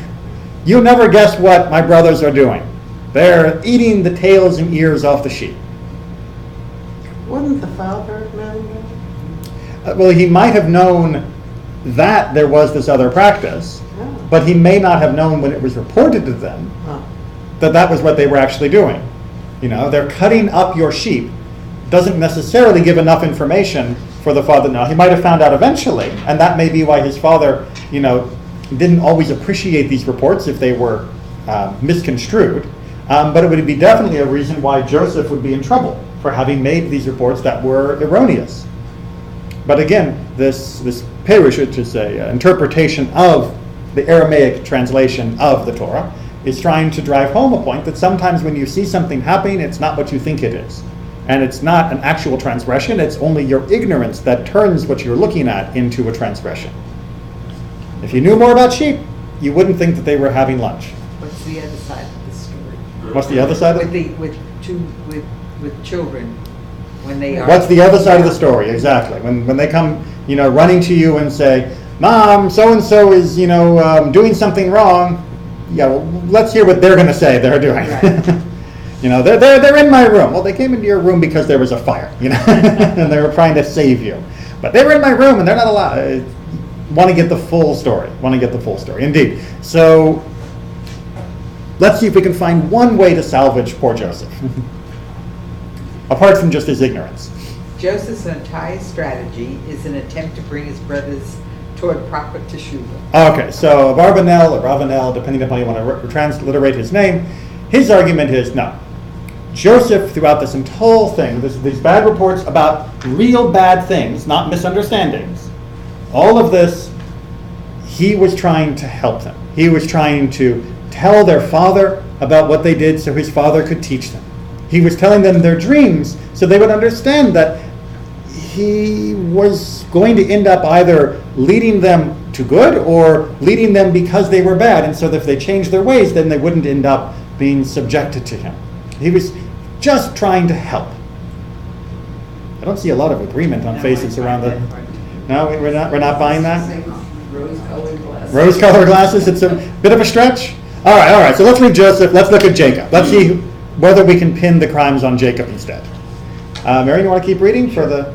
Speaker 1: you never guess what my brothers are doing. They're eating the tails and ears off the sheep.
Speaker 8: Wouldn't the father have known that?
Speaker 1: Well, he might have known that there was this other practice,
Speaker 8: Oh.
Speaker 1: but he may not have known when it was reported to them
Speaker 8: Oh.
Speaker 1: that was what they were actually doing. They're cutting up your sheep doesn't necessarily give enough information for the father to know. He might have found out eventually, and that may be why his father, didn't always appreciate these reports if they were misconstrued. But it would be definitely a reason why Joseph would be in trouble for having made these reports that were erroneous. But again, this perush, which is a interpretation of the Aramaic translation of the Torah, is trying to drive home a point that sometimes when you see something happening, it's not what you think it is. And it's not an actual transgression, it's only your ignorance that turns what you're looking at into a transgression. If you knew more about sheep, you wouldn't think that they were having lunch.
Speaker 7: What's the other side of the story?
Speaker 1: What's the other side of it?
Speaker 7: With children, when they are.
Speaker 1: What's the other side of the story? Exactly. When they come, running to you and say, "Mom, so and so is, doing something wrong." Yeah, well, let's hear what they're going to say they're doing.
Speaker 7: Right.
Speaker 1: They're in my room. Well, they came into your room because there was a fire, and they were trying to save you. But they were in my room, and they're not allowed. Want to get the full story. Indeed. So let's see if we can find one way to salvage poor Joseph, apart from just his ignorance.
Speaker 7: Joseph's entire strategy is an attempt to bring his brothers toward proper teshuvah.
Speaker 1: Okay, so Abarbanel or Ravanel, depending upon how you want to transliterate his name, his argument is no. Joseph, throughout this whole thing, these bad reports about real bad things, not misunderstandings, all of this, he was trying to help them. He was trying to tell their father about what they did so his father could teach them. He was telling them their dreams so they would understand that he was going to end up either leading them to good or leading them because they were bad. And so that if they changed their ways, then they wouldn't end up being subjected to him. He was just trying to help. I don't see a lot of agreement on faces around the... No, we're not buying that?
Speaker 4: Rose-colored glasses.
Speaker 1: Rose-colored glasses, it's a bit of a stretch. All right, so let's leave Joseph. Let's look at Jacob. Let's see whether we can pin the crimes on Jacob instead. Mary, you want to keep reading for the...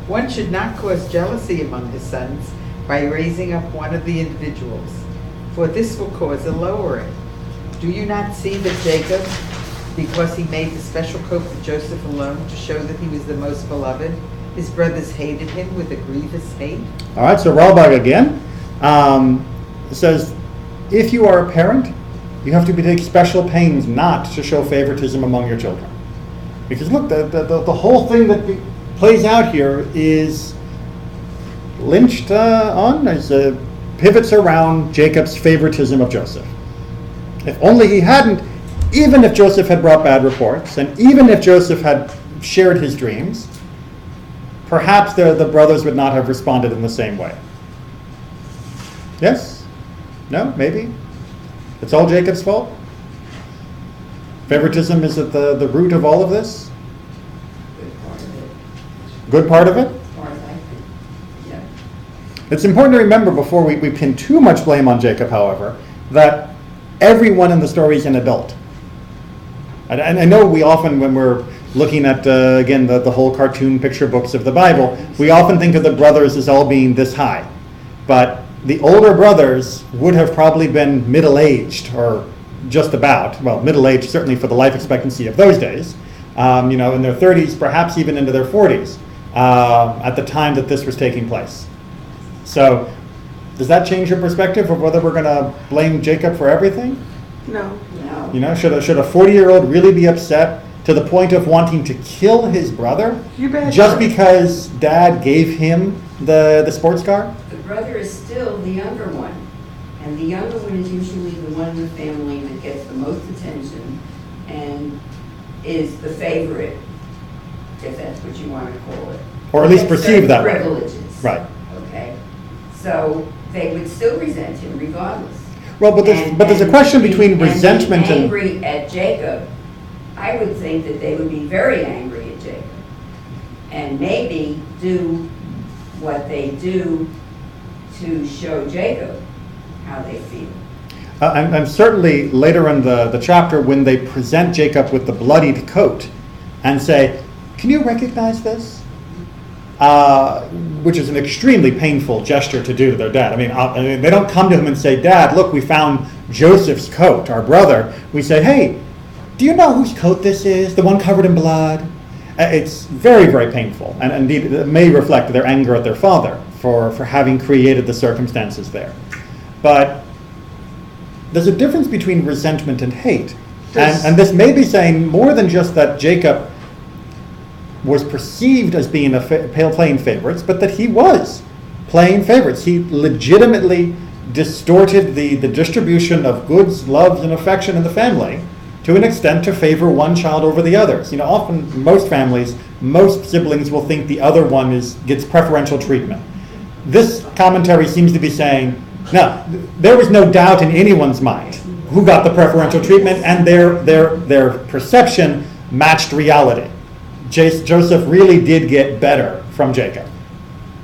Speaker 7: One should not cause jealousy among his sons by raising up one of the individuals, for this will cause a lowering. Do you not see that Jacob, because he made the special coat for Joseph alone to show that he was the most beloved, his brothers hated him with a grievous hate?
Speaker 1: All right, so Ralbag again says, if you are a parent, you have to take special pains not to show favoritism among your children. Because look, the whole thing that plays out here is lynched on, as pivots around Jacob's favoritism of Joseph. If only he hadn't, even if Joseph had brought bad reports, and even if Joseph had shared his dreams, perhaps the brothers would not have responded in the same way. Yes? No? Maybe? It's all Jacob's fault? Favoritism is at the root of all of this?
Speaker 4: Good part of it.
Speaker 1: Good part of it?
Speaker 4: As far as I think. Yeah.
Speaker 1: It's important to remember before we pin too much blame on Jacob, however, that everyone in the story is an adult. And I know we often, when we're looking at, again, the whole cartoon picture books of the Bible, we often think of the brothers as all being this high. But the older brothers would have probably been middle-aged, or just about, well, middle-aged certainly for the life expectancy of those days, in their 30s, perhaps even into their 40s, at the time that this was taking place. So does that change your perspective of whether we're going to blame Jacob for everything?
Speaker 8: No.
Speaker 4: No.
Speaker 1: You know, should a 40-year-old really be upset to the point of wanting to kill his brother
Speaker 8: You bet.
Speaker 1: just because dad gave him the sports car?
Speaker 4: The brother is still the younger one. And the younger one is usually the one in the family that gets the most attention and is the favorite, if that's what you want to call it.
Speaker 1: Or at least
Speaker 4: Gets
Speaker 1: perceived that
Speaker 4: certain
Speaker 1: way.
Speaker 4: privileges.
Speaker 1: Right.
Speaker 4: Okay? So they would still resent him regardless.
Speaker 1: Well, but there's a question between resentment
Speaker 4: and
Speaker 1: and...
Speaker 4: angry at Jacob. I would think that they would be very angry at Jacob and maybe do what they do to show Jacob how they feel.
Speaker 1: And certainly later in the chapter when they present Jacob with the bloodied coat and say, can you recognize this? Which is an extremely painful gesture to do to their dad. I mean, they don't come to him and say, Dad, look, we found Joseph's coat, our brother. We say, hey, do you know whose coat this is? The one covered in blood? It's very, very painful. And indeed, it may reflect their anger at their father for having created the circumstances there. But there's a difference between resentment and hate. And this may be saying more than just that Jacob was perceived as being playing favorites, but that he was playing favorites. He legitimately distorted the distribution of goods, loves, and affection in the family to an extent to favor one child over the others. You know, often most families, most siblings will think the other one gets preferential treatment. This commentary seems to be saying, no, there was no doubt in anyone's mind who got the preferential treatment, and their perception matched reality. Joseph really did get better from Jacob,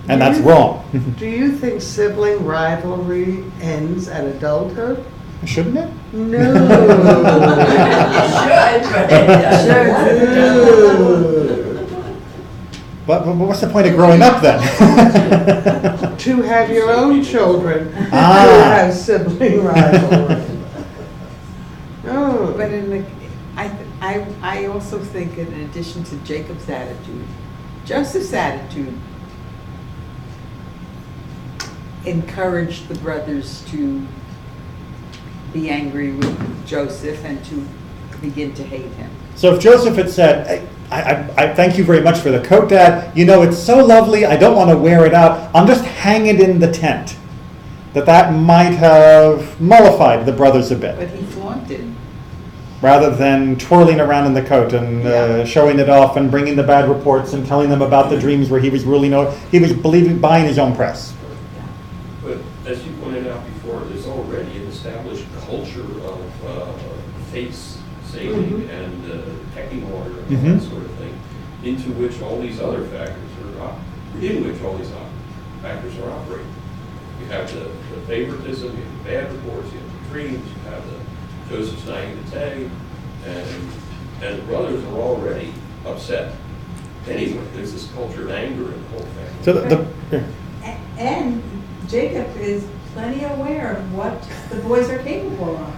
Speaker 1: and that's wrong.
Speaker 8: Do you think sibling rivalry ends at adulthood?
Speaker 1: Shouldn't it?
Speaker 8: No.
Speaker 4: It should, but it doesn't.
Speaker 1: But what's the point of growing up then?
Speaker 8: To have your own children who
Speaker 1: Ah.
Speaker 8: have sibling rivalry. Oh,
Speaker 7: But I also think in addition to Jacob's attitude, Joseph's attitude encouraged the brothers to be angry with Joseph and to begin to hate him.
Speaker 1: So if Joseph had said, hey, I thank you very much for the coat, Dad. You know, it's so lovely. I don't want to wear it out. I'll just hang it in the tent. That might have mollified the brothers a bit,
Speaker 7: But he flaunted.
Speaker 1: rather than twirling around in the coat and showing it off and bringing the bad reports and telling them about the dreams where he was buying his own press.
Speaker 5: But as you pointed out before, there's already an established culture of face saving and pecking order and that sort of thing, into which all these other factors are operating. You have the favoritism, you have the bad reports, you have the dreams, you have the Joseph's naivete, and the brothers are already upset. Anyway, there's this culture of anger in the whole family.
Speaker 1: So
Speaker 2: And Jacob is plenty aware of what the boys are capable of.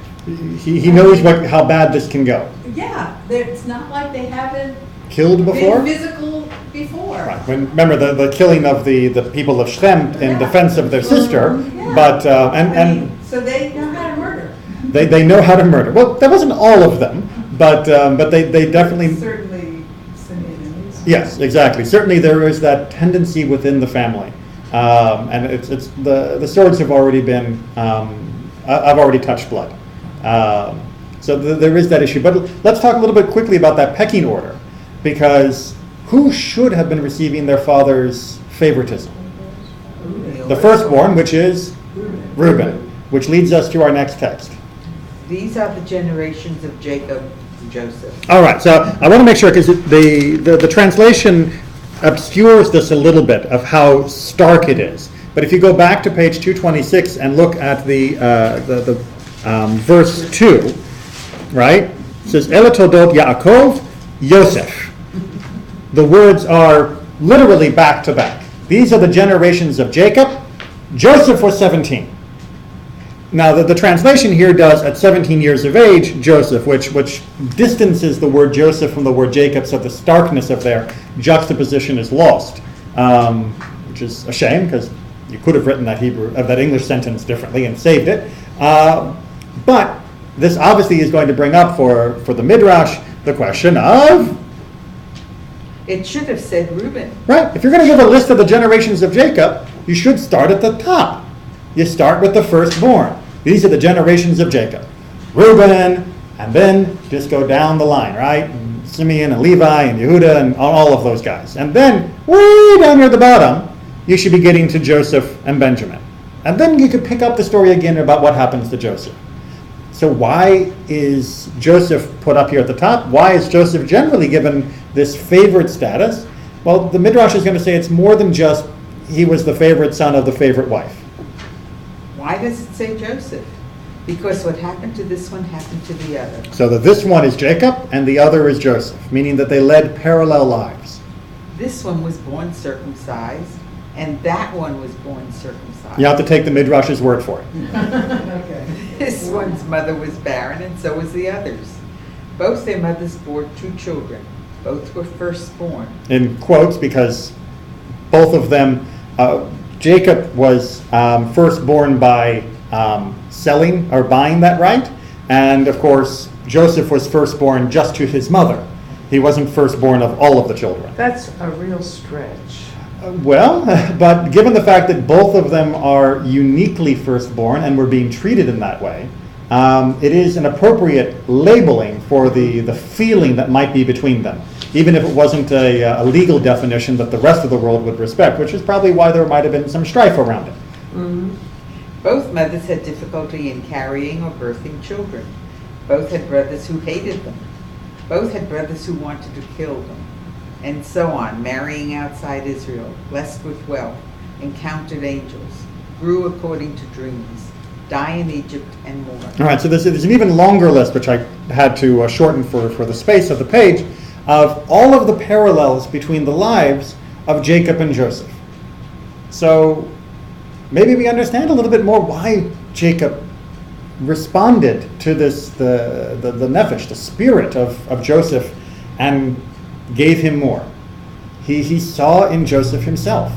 Speaker 1: he knows how bad this can go.
Speaker 2: Yeah, it's not like they haven't
Speaker 1: Killed before?
Speaker 2: been physical before.
Speaker 1: Right. Remember the killing of the people of Shem in
Speaker 2: Yeah.
Speaker 1: defense of their sister,
Speaker 2: Yeah.
Speaker 1: but
Speaker 2: I
Speaker 1: and
Speaker 2: mean, so they know how to murder.
Speaker 1: they know how to murder. Well, that wasn't all of them, but they definitely.
Speaker 2: Certainly some enemies.
Speaker 1: Yes, exactly. Certainly there is that tendency within the family, and it's the swords have already been. I've already touched blood, so there is that issue. But let's talk a little bit quickly about that pecking order, because who should have been receiving their father's favoritism? The firstborn, which is Reuben, which leads us to our next text.
Speaker 7: These are the generations of Jacob and Joseph.
Speaker 1: All right, so I want to make sure, because the translation obscures this a little bit of how stark it is. But if you go back to page 226 and look at the verse 2, right? It says, Ele Toldot Yaakov Yosef. The words are literally back to back. These are the generations of Jacob. Joseph was 17. Now, the translation here does at 17 years of age, Joseph, which distances the word Joseph from the word Jacob, so the starkness of their juxtaposition is lost, which is a shame, because you could have written that that English sentence differently and saved it. But this obviously is going to bring up for the Midrash the question of,
Speaker 7: It should have said Reuben.
Speaker 1: right, if you're going to give a list of the generations of Jacob, you should start at the top. You start with the firstborn. These are the generations of Jacob. Reuben, and then just go down the line, right? And Simeon and Levi and Yehuda and all of those guys. And then way down near the bottom, you should be getting to Joseph and Benjamin. And then you could pick up the story again about what happens to Joseph. So why is Joseph put up here at the top? Why is Joseph generally given this favorite status? Well, the Midrash is going to say it's more than just he was the favorite son of the favorite wife.
Speaker 7: Why does it say Joseph? Because what happened to this one happened to the other.
Speaker 1: So that this one is Jacob and the other is Joseph, meaning that they led parallel lives.
Speaker 7: This one was born circumcised, and that one was born circumcised.
Speaker 1: You have to take the Midrash's word for it.
Speaker 2: Okay.
Speaker 7: This one's mother was barren, and so was the others. Both their mothers bore 2 children. Both were firstborn.
Speaker 1: In quotes, because both of them, Jacob was firstborn by selling or buying that right, and of course Joseph was firstborn just to his mother. He wasn't firstborn of all of the children.
Speaker 8: That's a real stretch.
Speaker 1: Well, but given the fact that both of them are uniquely firstborn and were being treated in that way, it is an appropriate labeling for the feeling that might be between them, even if it wasn't a legal definition that the rest of the world would respect, which is probably why there might have been some strife around it.
Speaker 8: Mm-hmm.
Speaker 7: Both mothers had difficulty in carrying or birthing children. Both had brothers who hated them. Both had brothers who wanted to kill them. And so on, marrying outside Israel, blessed with wealth, encountered angels, grew according to dreams, die in Egypt, and more.
Speaker 1: All right, so there's an even longer list, which I had to shorten for the space of the page, of all of the parallels between the lives of Jacob and Joseph. So maybe we understand a little bit more why Jacob responded to this, the nefesh, the spirit of Joseph, and gave him more. He saw in Joseph himself.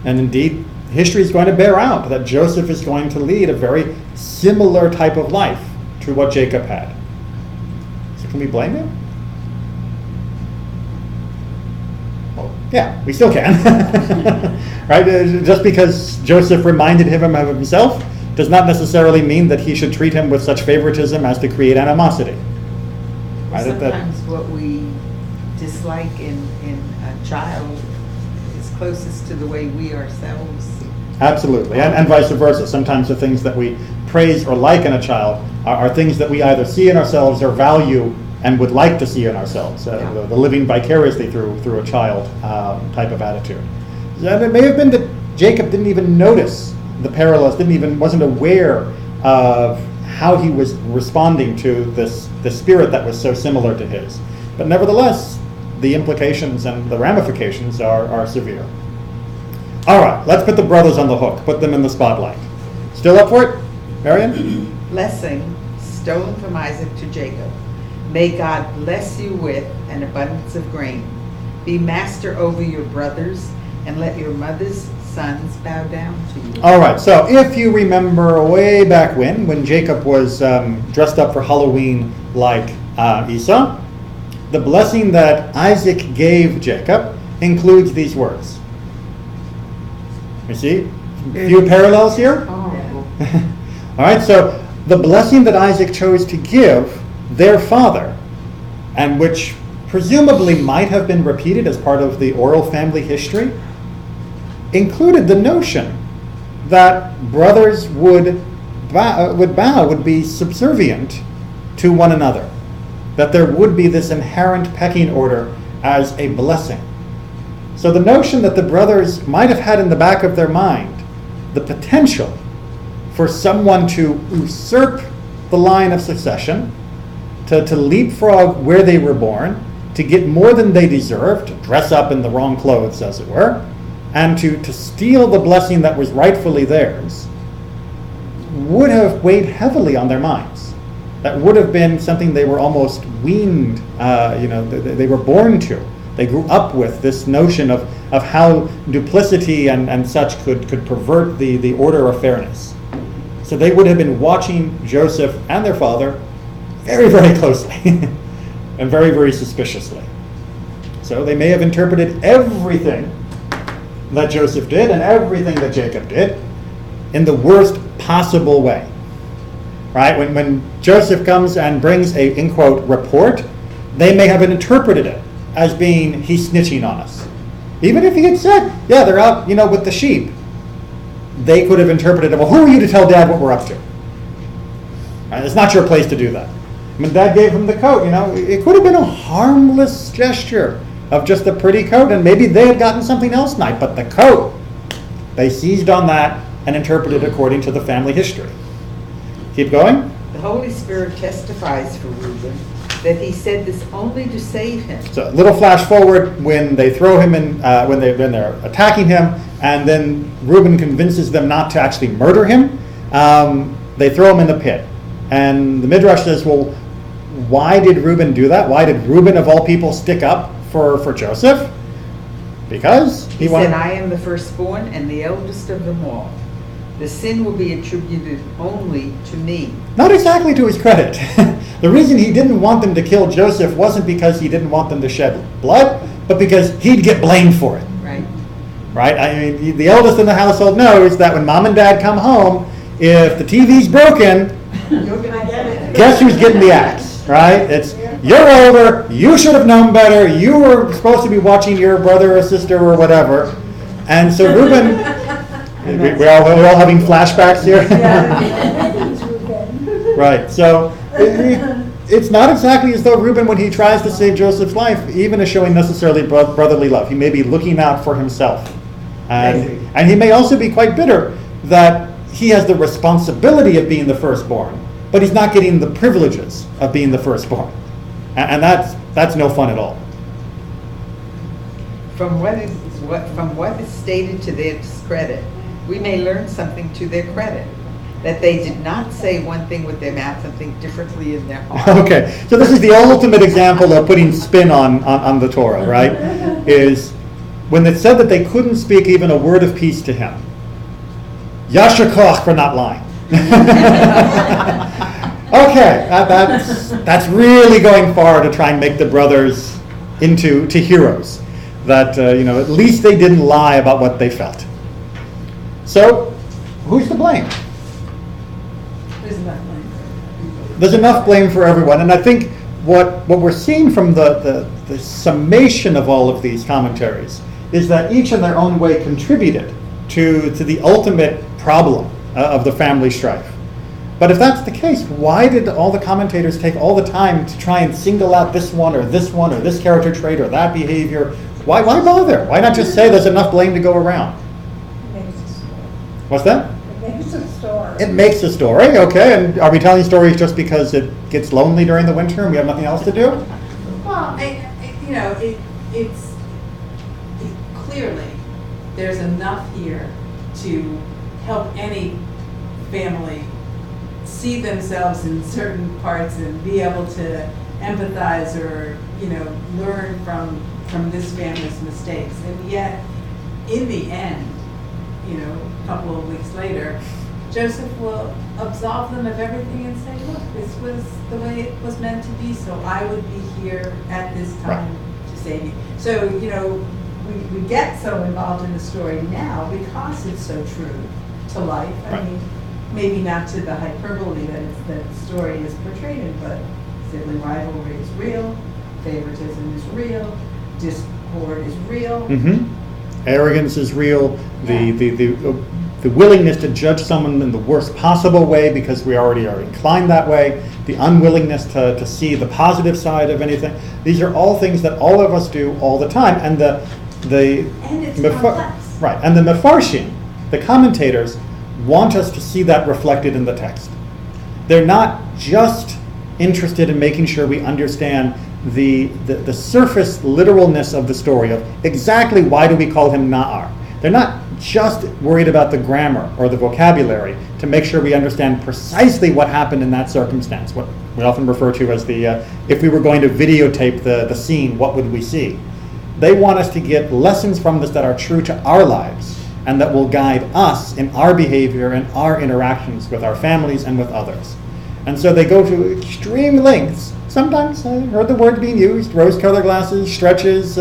Speaker 1: And indeed, history is going to bear out that Joseph is going to lead a very similar type of life to what Jacob had. So can we blame him? Well, yeah, we still can. Right? Just because Joseph reminded him of himself does not necessarily mean that he should treat him with such favoritism as to create animosity. Right?
Speaker 7: Sometimes what we dislike in a child is closest to the way we ourselves.
Speaker 1: Absolutely, and vice versa. Sometimes the things that we praise or like in a child are things that we either see in ourselves or value and would like to see in ourselves. The living vicariously through a child type of attitude. It may have been that Jacob didn't even notice the parallels, wasn't aware of how he was responding to this spirit that was so similar to his. But nevertheless, the implications and the ramifications are severe. All right, let's put the brothers on the hook, put them in the spotlight. Still up for it, Marion?
Speaker 7: Blessing stolen from Isaac to Jacob. May God bless you with an abundance of grain. Be master over your brothers, and let your mother's sons bow down to you.
Speaker 1: All right, so if you remember way back when Jacob was dressed up for Halloween like Esau, the blessing that Isaac gave Jacob includes these words. You see? A few parallels here?
Speaker 8: Oh.
Speaker 1: All right, so the blessing that Isaac chose to give their father, and which presumably might have been repeated as part of the oral family history, included the notion that brothers would be subservient to one another, that there would be this inherent pecking order as a blessing. So the notion that the brothers might have had in the back of their mind the potential for someone to usurp the line of succession, to leapfrog where they were born, to get more than they deserved, to dress up in the wrong clothes, as it were, and to steal the blessing that was rightfully theirs, would have weighed heavily on their minds. That would have been something they were almost weaned, they were born to. They grew up with this notion of how duplicity and such could pervert the order of fairness. So they would have been watching Joseph and their father very, very closely and very, very suspiciously. So they may have interpreted everything that Joseph did and everything that Jacob did in the worst possible way. Right? When Joseph comes and brings a, in quote, report, they may have interpreted it as being, he's snitching on us. Even if he had said, yeah, they're out, with the sheep, they could have interpreted it, well, who are you to tell Dad what we're up to? Right? It's not your place to do that. When Dad gave him the coat, it could have been a harmless gesture of just a pretty coat, and maybe they had gotten something else nice, but the coat, they seized on that and interpreted according to the family history. Keep going.
Speaker 7: The Holy Spirit testifies for Reuben that he said this only to save him.
Speaker 1: So a little flash forward when they throw him in, when they're attacking him, and then Reuben convinces them not to actually murder him. They throw him in the pit. And the Midrash says, well, why did Reuben do that? Why did Reuben, of all people, stick up for Joseph? Because
Speaker 7: he said, I am the firstborn and the eldest of them all. The sin will be attributed only to me.
Speaker 1: Not exactly to his credit. The reason he didn't want them to kill Joseph wasn't because he didn't want them to shed blood, but because he'd get blamed for it.
Speaker 7: Right.
Speaker 1: Right? I mean, the eldest in the household knows that when Mom and Dad come home, if the TV's broken, guess who's getting the axe, right? It's, you're older, you should have known better, you were supposed to be watching your brother or sister or whatever. And so Reuben, we're all having flashbacks here? Right, so it's not exactly as though Reuben, when he tries to save Joseph's life, even is showing necessarily brotherly love. He may be looking out for himself. And he may also be quite bitter that he has the responsibility of being the firstborn, but he's not getting the privileges of being the firstborn. And that's no fun at all.
Speaker 7: From what is stated to their discredit, we may learn something to their credit. That they did not say one thing with their mouth and think differently in their heart.
Speaker 1: Okay, so this is the ultimate example of putting spin on the Torah, right? Is when it said that they couldn't speak even a word of peace to him. Yasher koach for not lying. Okay, that's really going far to try and make the brothers into heroes. That at least they didn't lie about what they felt. So, who's to blame? There's enough blame for everyone, and I think what we're seeing from the summation of all of these commentaries is that each in their own way contributed to the ultimate problem of the family strife. But if that's the case, why did all the commentators take all the time to try and single out this one or this character trait or that behavior? Why bother? Why not just say there's enough blame to go around? What's that?
Speaker 9: It makes a story.
Speaker 1: It makes a story, okay. And are we telling stories just because it gets lonely during the winter and we have nothing else to do?
Speaker 2: Well, it's clearly there's enough here to help any family see themselves in certain parts and be able to empathize or learn from this family's mistakes. And yet, in the end, a couple of weeks later, Joseph will absolve them of everything and say, look, this was the way it was meant to be, so I would be here at this time to save you. So, we get so involved in the story now because it's so true to life. I mean, maybe not to the hyperbole that the story is portrayed in, but sibling rivalry is real, favoritism is real, discord is real.
Speaker 1: Mm-hmm. Arrogance is real. The willingness to judge someone in the worst possible way because we already are inclined that way. The unwillingness to see the positive side of anything. These are all things that all of us do all the time. And
Speaker 2: and it's complex.
Speaker 1: Right. And the mefarshim, the commentators, want us to see that reflected in the text. They're not just interested in making sure we understand the surface literalness of the story of exactly why do we call him Na'ar. They're not just worried about the grammar or the vocabulary to make sure we understand precisely what happened in that circumstance, what we often refer to as if we were going to videotape the scene, what would we see? They want us to get lessons from this that are true to our lives and that will guide us in our behavior and our interactions with our families and with others. And so they go to extreme lengths. Sometimes I heard the word being used, rose-colored glasses, stretches,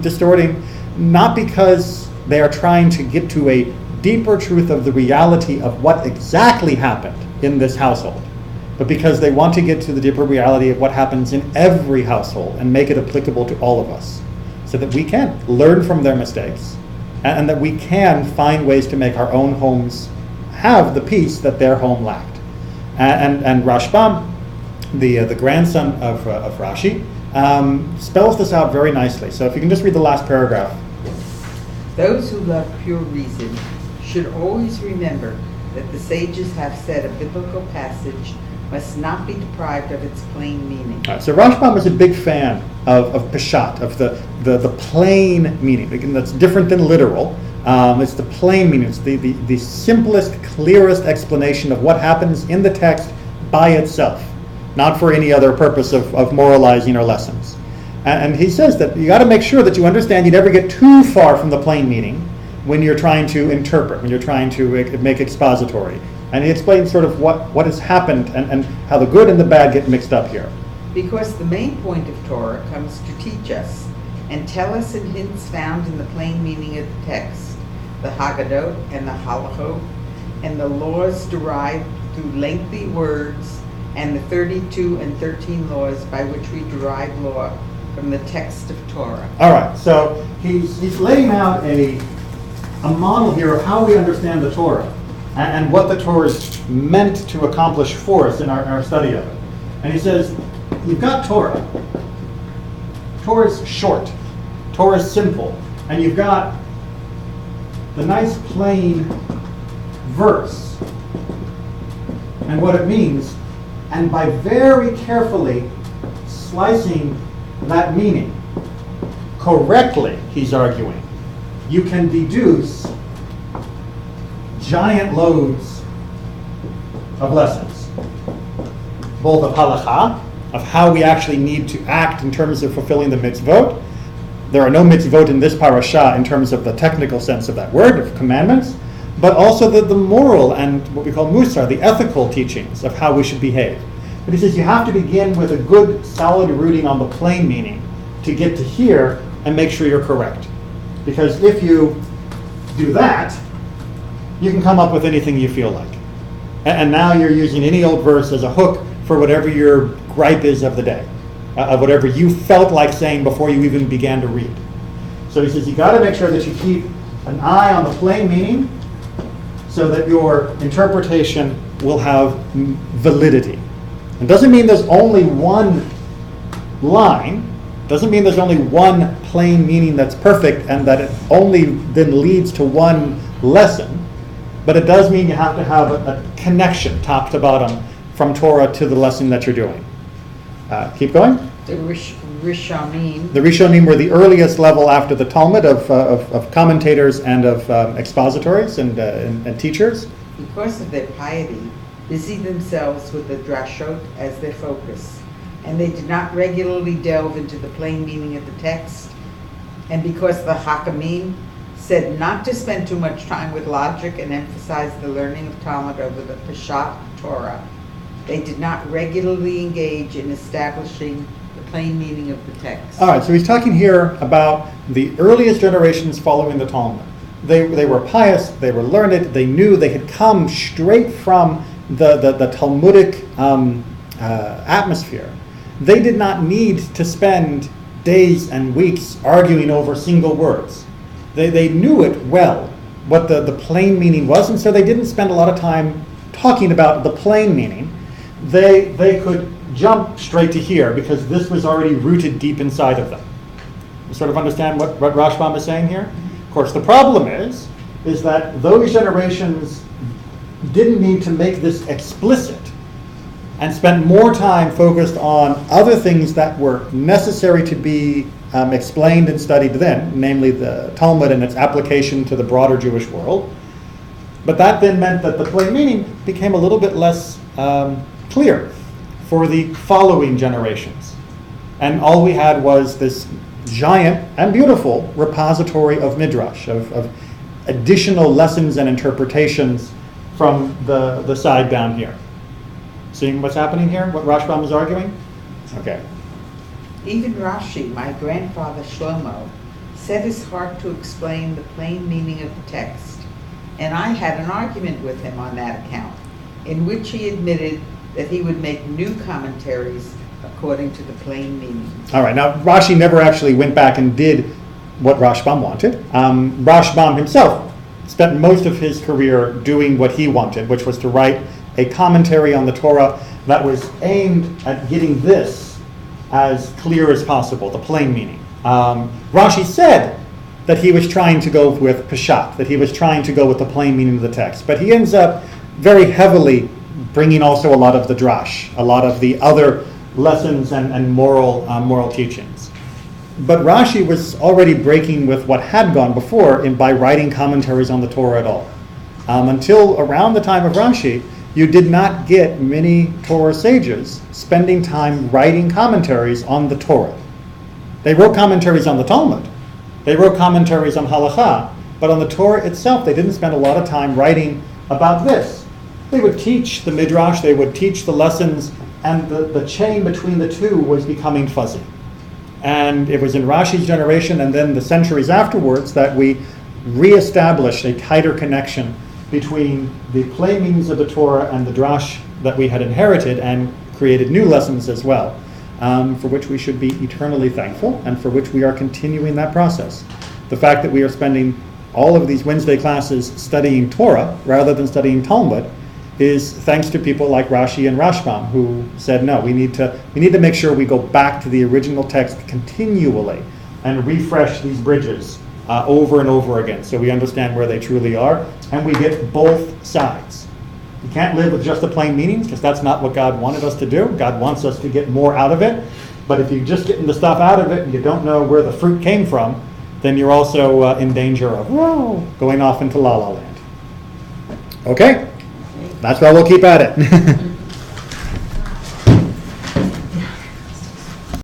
Speaker 1: distorting, not because they are trying to get to a deeper truth of the reality of what exactly happened in this household, but because they want to get to the deeper reality of what happens in every household and make it applicable to all of us, so that we can learn from their mistakes and that we can find ways to make our own homes have the peace that their home lacked. And Rashbam, the grandson of Rashi, spells this out very nicely. So if you can just read the last paragraph.
Speaker 7: Those who love pure reason should always remember that the sages have said a biblical passage must not be deprived of its plain meaning.
Speaker 1: All right, so Rashbam is a big fan of Peshat, of the plain meaning. Again, that's different than literal. It's the plain meaning. It's the simplest, clearest explanation of what happens in the text by itself, not for any other purpose of moralizing or lessons. And he says that you got to make sure that you understand you never get too far from the plain meaning when you're trying to interpret, when you're trying to make expository. And he explains sort of what has happened and how the good and the bad get mixed up here.
Speaker 7: Because the main point of Torah comes to teach us and tell us in hints found in the plain meaning of the text, the Haggadot and the Halachot, and the laws derived through lengthy words, and the 32 and 13 laws by which we derive law from the text of Torah.
Speaker 1: All right, so he's laying out a model here of how we understand the Torah and what the Torah is meant to accomplish for us in our study of it. And he says, you've got Torah. Torah is short. Torah is simple. And you've got the nice plain verse and what it means. And by very carefully slicing that meaning correctly, he's arguing, you can deduce giant loads of lessons, both of halakha, of how we actually need to act in terms of fulfilling the mitzvot. There are no mitzvot in this parasha in terms of the technical sense of that word, of commandments, but also the moral and what we call musar, the ethical teachings of how we should behave. But he says you have to begin with a good, solid rooting on the plain meaning to get to here and make sure you're correct. Because if you do that, you can come up with anything you feel like. And now you're using any old verse as a hook for whatever your gripe is of the day, of whatever you felt like saying before you even began to read. So he says you got to make sure that you keep an eye on the plain meaning so that your interpretation will have validity. It doesn't mean there's only one line, doesn't mean there's only one plain meaning that's perfect and that it only then leads to one lesson, but it does mean you have to have a connection top to bottom from Torah to the lesson that you're doing. Keep going.
Speaker 7: The Rishonim.
Speaker 1: The Rishonim were the earliest level after the Talmud of commentators and of expositories and teachers.
Speaker 7: Because of their piety, busy themselves with the drashot as their focus, and they did not regularly delve into the plain meaning of the text. And because the Hakamim said not to spend too much time with logic and emphasize the learning of Talmud over the Peshat Torah, they did not regularly engage in establishing the plain meaning of the text.
Speaker 1: All right, so he's talking here about the earliest generations following the Talmud. They were pious, they were learned, they knew they had come straight from the Talmudic atmosphere. They did not need to spend days and weeks arguing over single words. They knew it well, what the plain meaning was, and so they didn't spend a lot of time talking about the plain meaning. They could jump straight to here because this was already rooted deep inside of them. You sort of understand what Rashbam is saying here? Of course, the problem is that those generations didn't need to make this explicit and spend more time focused on other things that were necessary to be explained and studied then, namely the Talmud and its application to the broader Jewish world. But that then meant that the plain meaning became a little bit less clear for the following generations. And all we had was this giant and beautiful repository of midrash, of additional lessons and interpretations from the side down here. Seeing what's happening here, what Rashbam is arguing? Okay.
Speaker 7: Even Rashi, my grandfather Shlomo, set his heart to explain the plain meaning of the text, and I had an argument with him on that account, in which he admitted that he would make new commentaries according to the plain meaning.
Speaker 1: All right, now Rashi never actually went back and did what Rashbam wanted. Rashbam himself spent most of his career doing what he wanted, which was to write a commentary on the Torah that was aimed at getting this as clear as possible, the plain meaning. Rashi said that he was trying to go with Peshat, that he was trying to go with the plain meaning of the text, but he ends up very heavily bringing also a lot of the drash, a lot of the other lessons and moral teachings. But Rashi was already breaking with what had gone before by writing commentaries on the Torah at all. Until around the time of Rashi, you did not get many Torah sages spending time writing commentaries on the Torah. They wrote commentaries on the Talmud. They wrote commentaries on Halakha, but on the Torah itself, they didn't spend a lot of time writing about this. They would teach the Midrash, they would teach the lessons, and the chain between the two was becoming fuzzy. And it was in Rashi's generation and then the centuries afterwards that we reestablished a tighter connection between the plain meanings of the Torah and the drash that we had inherited, and created new lessons as well, for which we should be eternally thankful, and for which we are continuing that process. The fact that we are spending all of these Wednesday classes studying Torah rather than studying Talmud is thanks to people like Rashi and Rashbam, who said, no, we need to make sure we go back to the original text continually and refresh these bridges over and over again, so we understand where they truly are, and we get both sides. You can't live with just the plain meanings, because that's not what God wanted us to do. God wants us to get more out of it, but if you're just getting the stuff out of it and you don't know where the fruit came from, then you're also in danger of going off into la la land. Okay? That's why we'll keep at it.